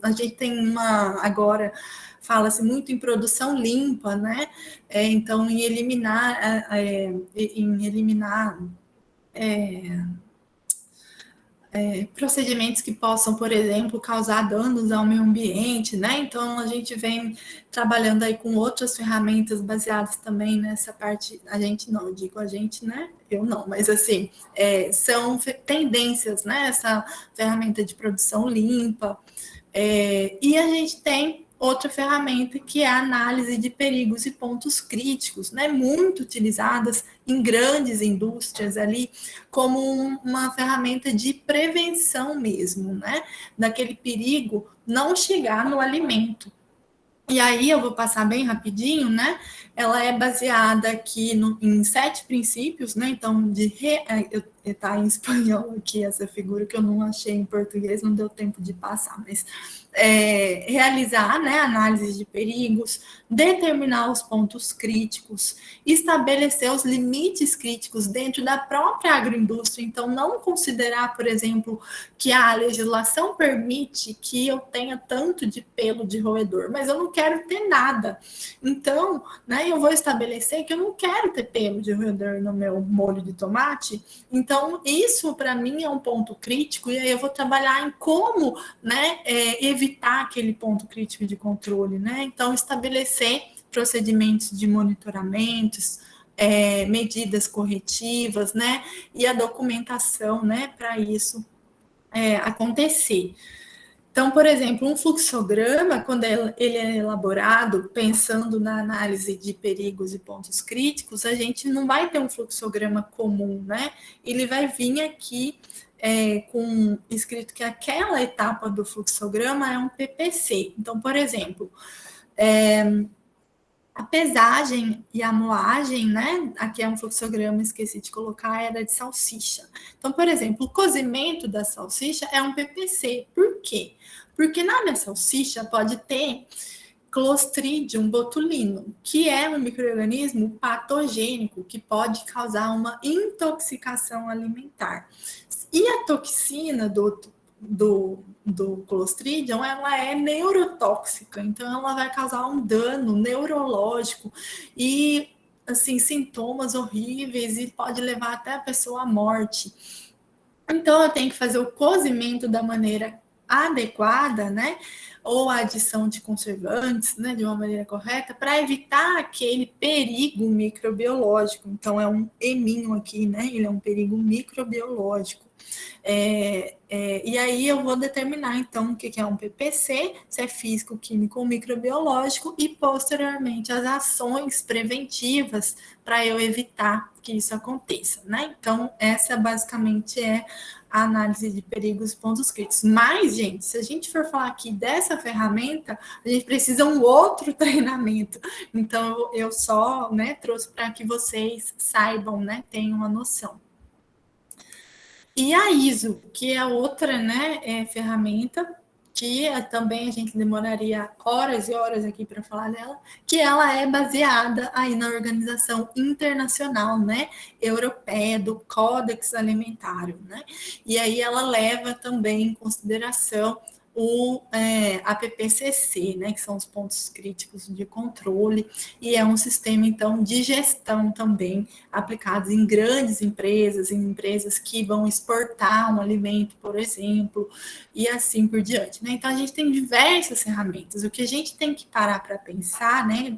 a gente tem uma, agora, fala-se muito em produção limpa, né? Então, em eliminar procedimentos que possam, por exemplo, causar danos ao meio ambiente, né? Então, a gente vem trabalhando aí com outras ferramentas baseadas também nessa parte, a gente não, eu digo a gente, né? Eu não, mas assim, são tendências, né? Essa ferramenta de produção limpa, e a gente tem outra ferramenta que é a análise de perigos e pontos críticos, né, muito utilizadas em grandes indústrias ali, como uma ferramenta de prevenção mesmo, né, daquele perigo não chegar no alimento. E aí eu vou passar bem rapidinho, né? Ela é baseada aqui em 7 princípios, né? Então, tá em espanhol aqui essa figura que eu não achei em português, não deu tempo de passar, mas realizar, né, análise de perigos, determinar os pontos críticos, estabelecer os limites críticos dentro da própria agroindústria. Então, não considerar, por exemplo, que a legislação permite que eu tenha tanto de pelo de roedor, mas eu não quero ter nada. Então, né, eu vou estabelecer que eu não quero ter pelo de roedor no meu molho de tomate. Então, isso para mim é um ponto crítico, e aí eu vou trabalhar em como, né, evitar aquele ponto crítico de controle, né? Então, estabelecer procedimentos de monitoramentos, medidas corretivas, né? E a documentação, né, para isso acontecer. Então, por exemplo, um fluxograma, quando ele é elaborado pensando na análise de perigos e pontos críticos, a gente não vai ter um fluxograma comum, né? Ele vai vir aqui com escrito que aquela etapa do fluxograma é um PPC. Então, por exemplo, a pesagem e a moagem, né? Aqui é um fluxograma, esqueci de colocar, era de salsicha. Então, por exemplo, o cozimento da salsicha é um PPC. Por quê? Porque na minha salsicha pode ter Clostridium botulinum, que é um micro-organismo patogênico que pode causar uma intoxicação alimentar. E a toxina do Clostridium, ela é neurotóxica, então ela vai causar um dano neurológico e, assim, sintomas horríveis, e pode levar até a pessoa à morte. Então, eu tenho que fazer o cozimento da maneira adequada, né? Ou a adição de conservantes, né, de uma maneira correta, para evitar aquele perigo microbiológico. Então, é um eminho aqui, né? Ele é um perigo microbiológico. E aí eu vou determinar, então, o que é um PPC, se é físico, químico ou microbiológico, e, posteriormente, as ações preventivas para eu evitar que isso aconteça, né? Então, essa basicamente é a análise de perigos e pontos críticos. Mas, gente, se a gente for falar aqui dessa ferramenta, a gente precisa um outro treinamento. Então, eu só, né, trouxe para que vocês saibam, né, tenham uma noção. E a ISO, que é outra, né, ferramenta, que também a gente demoraria horas e horas aqui para falar dela, que ela é baseada aí na Organização Internacional, né, Europeia do Códex Alimentário, né, e aí ela leva também em consideração o APPCC, né, que são os pontos críticos de controle, e é um sistema, então, de gestão também, aplicados em grandes empresas, em empresas que vão exportar um alimento, por exemplo, e assim por diante, né? Então, a gente tem diversas ferramentas. O que a gente tem que parar para pensar, né,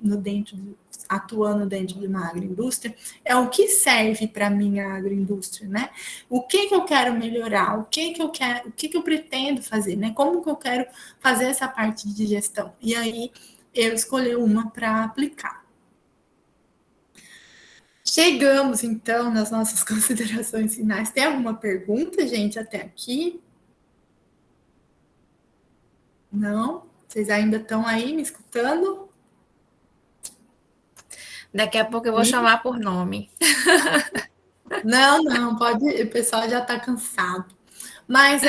atuando dentro de uma agroindústria, é o que serve para a minha agroindústria, né? O que eu quero melhorar, o que eu quero, o que eu pretendo fazer, né? Como que eu quero fazer essa parte de gestão? E aí eu escolhi uma para aplicar. Chegamos, então, nas nossas considerações finais. Tem alguma pergunta, gente, até aqui? Não? Vocês ainda estão aí me escutando? Daqui a pouco eu vou chamar por nome. Não, pode, o pessoal já está cansado. Mas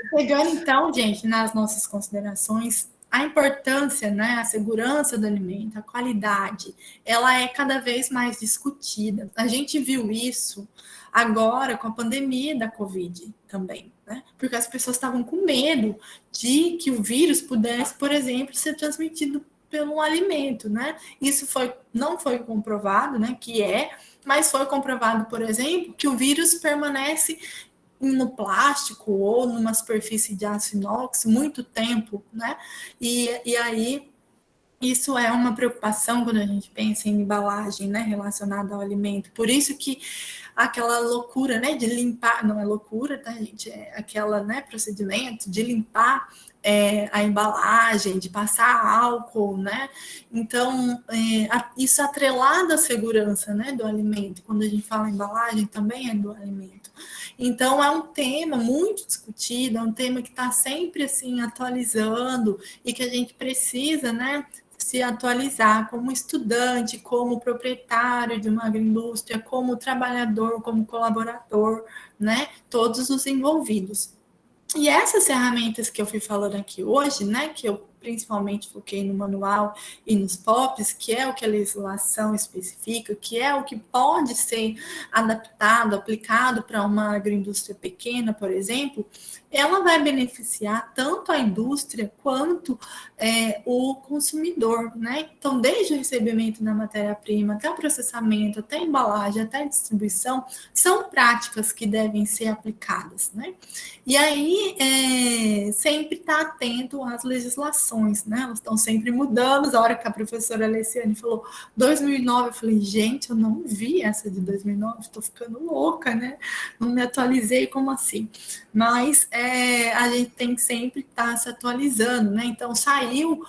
chegando então, gente, nas nossas considerações, a importância, né, a segurança do alimento, a qualidade, ela é cada vez mais discutida. A gente viu isso agora com a pandemia da Covid também, né? Porque as pessoas estavam com medo de que o vírus pudesse, por exemplo, ser transmitido pelo alimento, né? Isso não foi comprovado, né, mas foi comprovado, por exemplo, que o vírus permanece no plástico ou numa superfície de aço inox muito tempo, né? E aí isso é uma preocupação quando a gente pensa em embalagem, né, relacionada ao alimento. Por isso que aquela loucura, né, de limpar, não é loucura, tá, gente? É aquela, né, procedimento de limpar a embalagem, de passar álcool, né? Então, isso atrelado à segurança, né, do alimento. Quando a gente fala embalagem, também é do alimento. Então, é um tema muito discutido, é um tema que está sempre, assim, atualizando e que a gente precisa, né, se atualizar como estudante, como proprietário de uma agroindústria, como trabalhador, como colaborador, né? Todos os envolvidos. E essas ferramentas que eu fui falando aqui hoje, né, que eu principalmente foquei no manual e nos POPs, que é o que a legislação especifica, que é o que pode ser adaptado, aplicado para uma agroindústria pequena, por exemplo, ela vai beneficiar tanto a indústria quanto o consumidor, né? Então, desde o recebimento da matéria-prima, até o processamento, até a embalagem, até a distribuição, são práticas que devem ser aplicadas, né? E aí, sempre estar atento às legislações, né? Elas estão sempre mudando. A hora que a professora Alessiane falou 2009, eu falei, gente, eu não vi essa de 2009, estou ficando louca, né? Não me atualizei, como assim? Mas a gente tem que sempre estar se atualizando, né? Então, saiu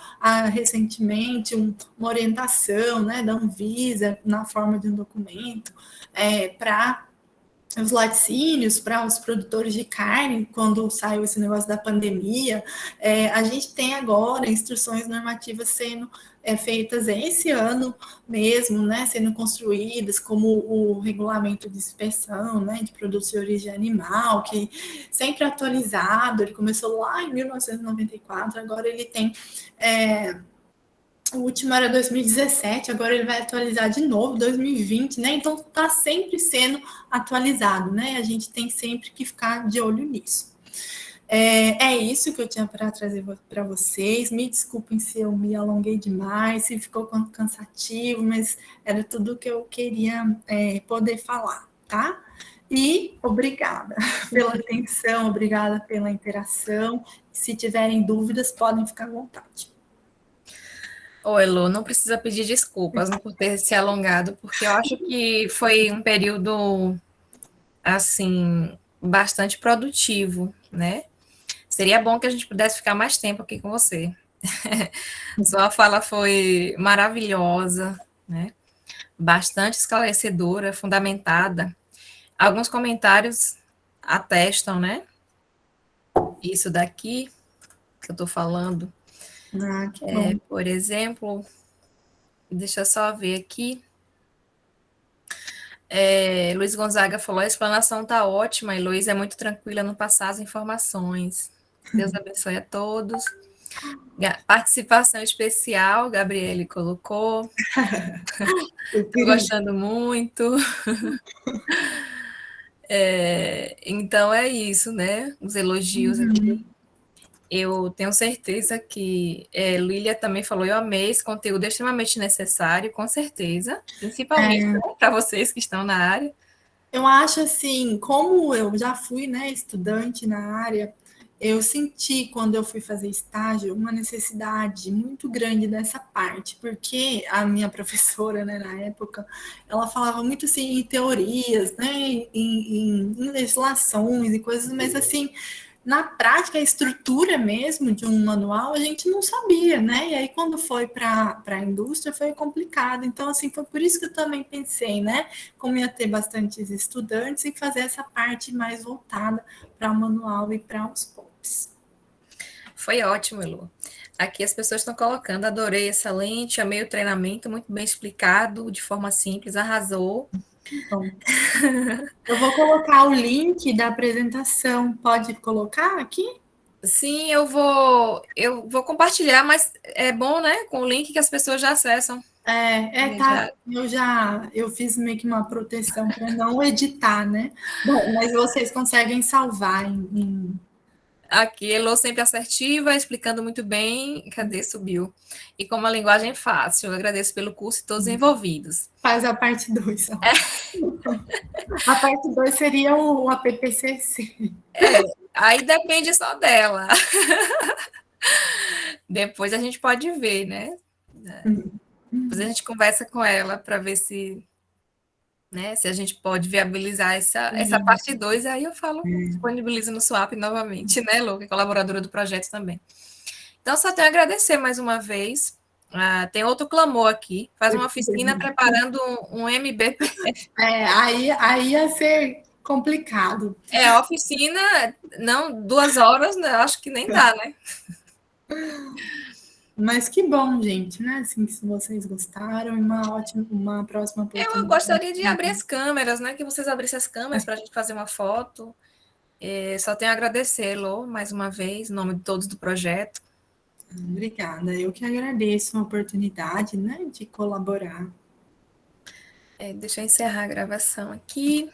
recentemente uma orientação, né, da Anvisa, na forma de um documento, para os laticínios, para os produtores de carne, quando saiu esse negócio da pandemia, a gente tem agora instruções normativas sendo feitas esse ano mesmo, né, sendo construídas, como o regulamento de inspeção, né, de produtos de origem animal, que sempre atualizado, ele começou lá em 1994, agora ele tem... O último era 2017, agora ele vai atualizar de novo, 2020, né? Então está sempre sendo atualizado, né? A gente tem sempre que ficar de olho nisso. É isso que eu tinha para trazer para vocês. Me desculpem se eu me alonguei demais, se ficou cansativo, mas era tudo que eu queria poder falar, tá? E obrigada pela atenção, obrigada pela interação. Se tiverem dúvidas, podem ficar à vontade. Ô, Elo, não precisa pedir desculpas por ter se alongado, porque eu acho que foi um período, assim, bastante produtivo, né? Seria bom que a gente pudesse ficar mais tempo aqui com você. Sua fala foi maravilhosa, né? Bastante esclarecedora, fundamentada. Alguns comentários atestam, né? Isso daqui que eu estou falando. Por exemplo, deixa eu só ver aqui. Luiz Gonzaga falou, a explanação está ótima, e Luiz é muito tranquila no passar as informações. Deus abençoe a todos. Participação especial, Gabriele colocou. Estou gostando muito. Então é isso, né? Os elogios aqui. Eu tenho certeza que Lília também falou, eu amei esse conteúdo, é extremamente necessário, com certeza, principalmente para vocês que estão na área. Eu acho assim, como eu já fui, né, estudante na área, eu senti quando eu fui fazer estágio uma necessidade muito grande dessa parte, porque a minha professora, né, na época, ela falava muito assim em teorias, né, em legislações e coisas, mas assim, na prática, a estrutura mesmo de um manual, a gente não sabia, né? E aí, quando foi para a indústria, foi complicado. Então, assim, foi por isso que eu também pensei, né? Como ia ter bastantes estudantes, em fazer essa parte mais voltada para o manual e para os POPs. Foi ótimo, Elu. Aqui as pessoas estão colocando, adorei, excelente, amei o treinamento, muito bem explicado, de forma simples, arrasou. Bom, eu vou colocar o link da apresentação. Pode colocar aqui? Sim, eu vou compartilhar, mas é bom, né? Com o link que as pessoas já acessam. Tá. Eu fiz meio que uma proteção para não editar, né? Bom, mas vocês conseguem salvar Aqui, Elô sempre assertiva, explicando muito bem. Cadê? Subiu. E com uma linguagem fácil. Eu agradeço pelo curso e todos envolvidos. Faz a parte 2. A parte 2 seria o APPCC. Aí depende só dela. Depois a gente pode ver, né? Depois a gente conversa com ela para ver se a gente pode viabilizar essa parte 2, aí eu falo, disponibilizo no Swap novamente, né, Lô, que é colaboradora do projeto também. Então, só tenho a agradecer mais uma vez. Tem outro clamor aqui, faz uma oficina preparando um MBP. Aí ia ser complicado. A oficina, não 2 horas, né, acho que nem dá, né? Mas que bom, gente, né? Assim, se vocês gostaram, uma próxima oportunidade. Eu gostaria de abrir as câmeras, né? Que vocês abrissem as câmeras para a gente fazer uma foto. Só tenho a agradecer, Lô, mais uma vez, em nome de todos do projeto. Obrigada. Eu que agradeço a oportunidade, né, de colaborar. Deixa eu encerrar a gravação aqui.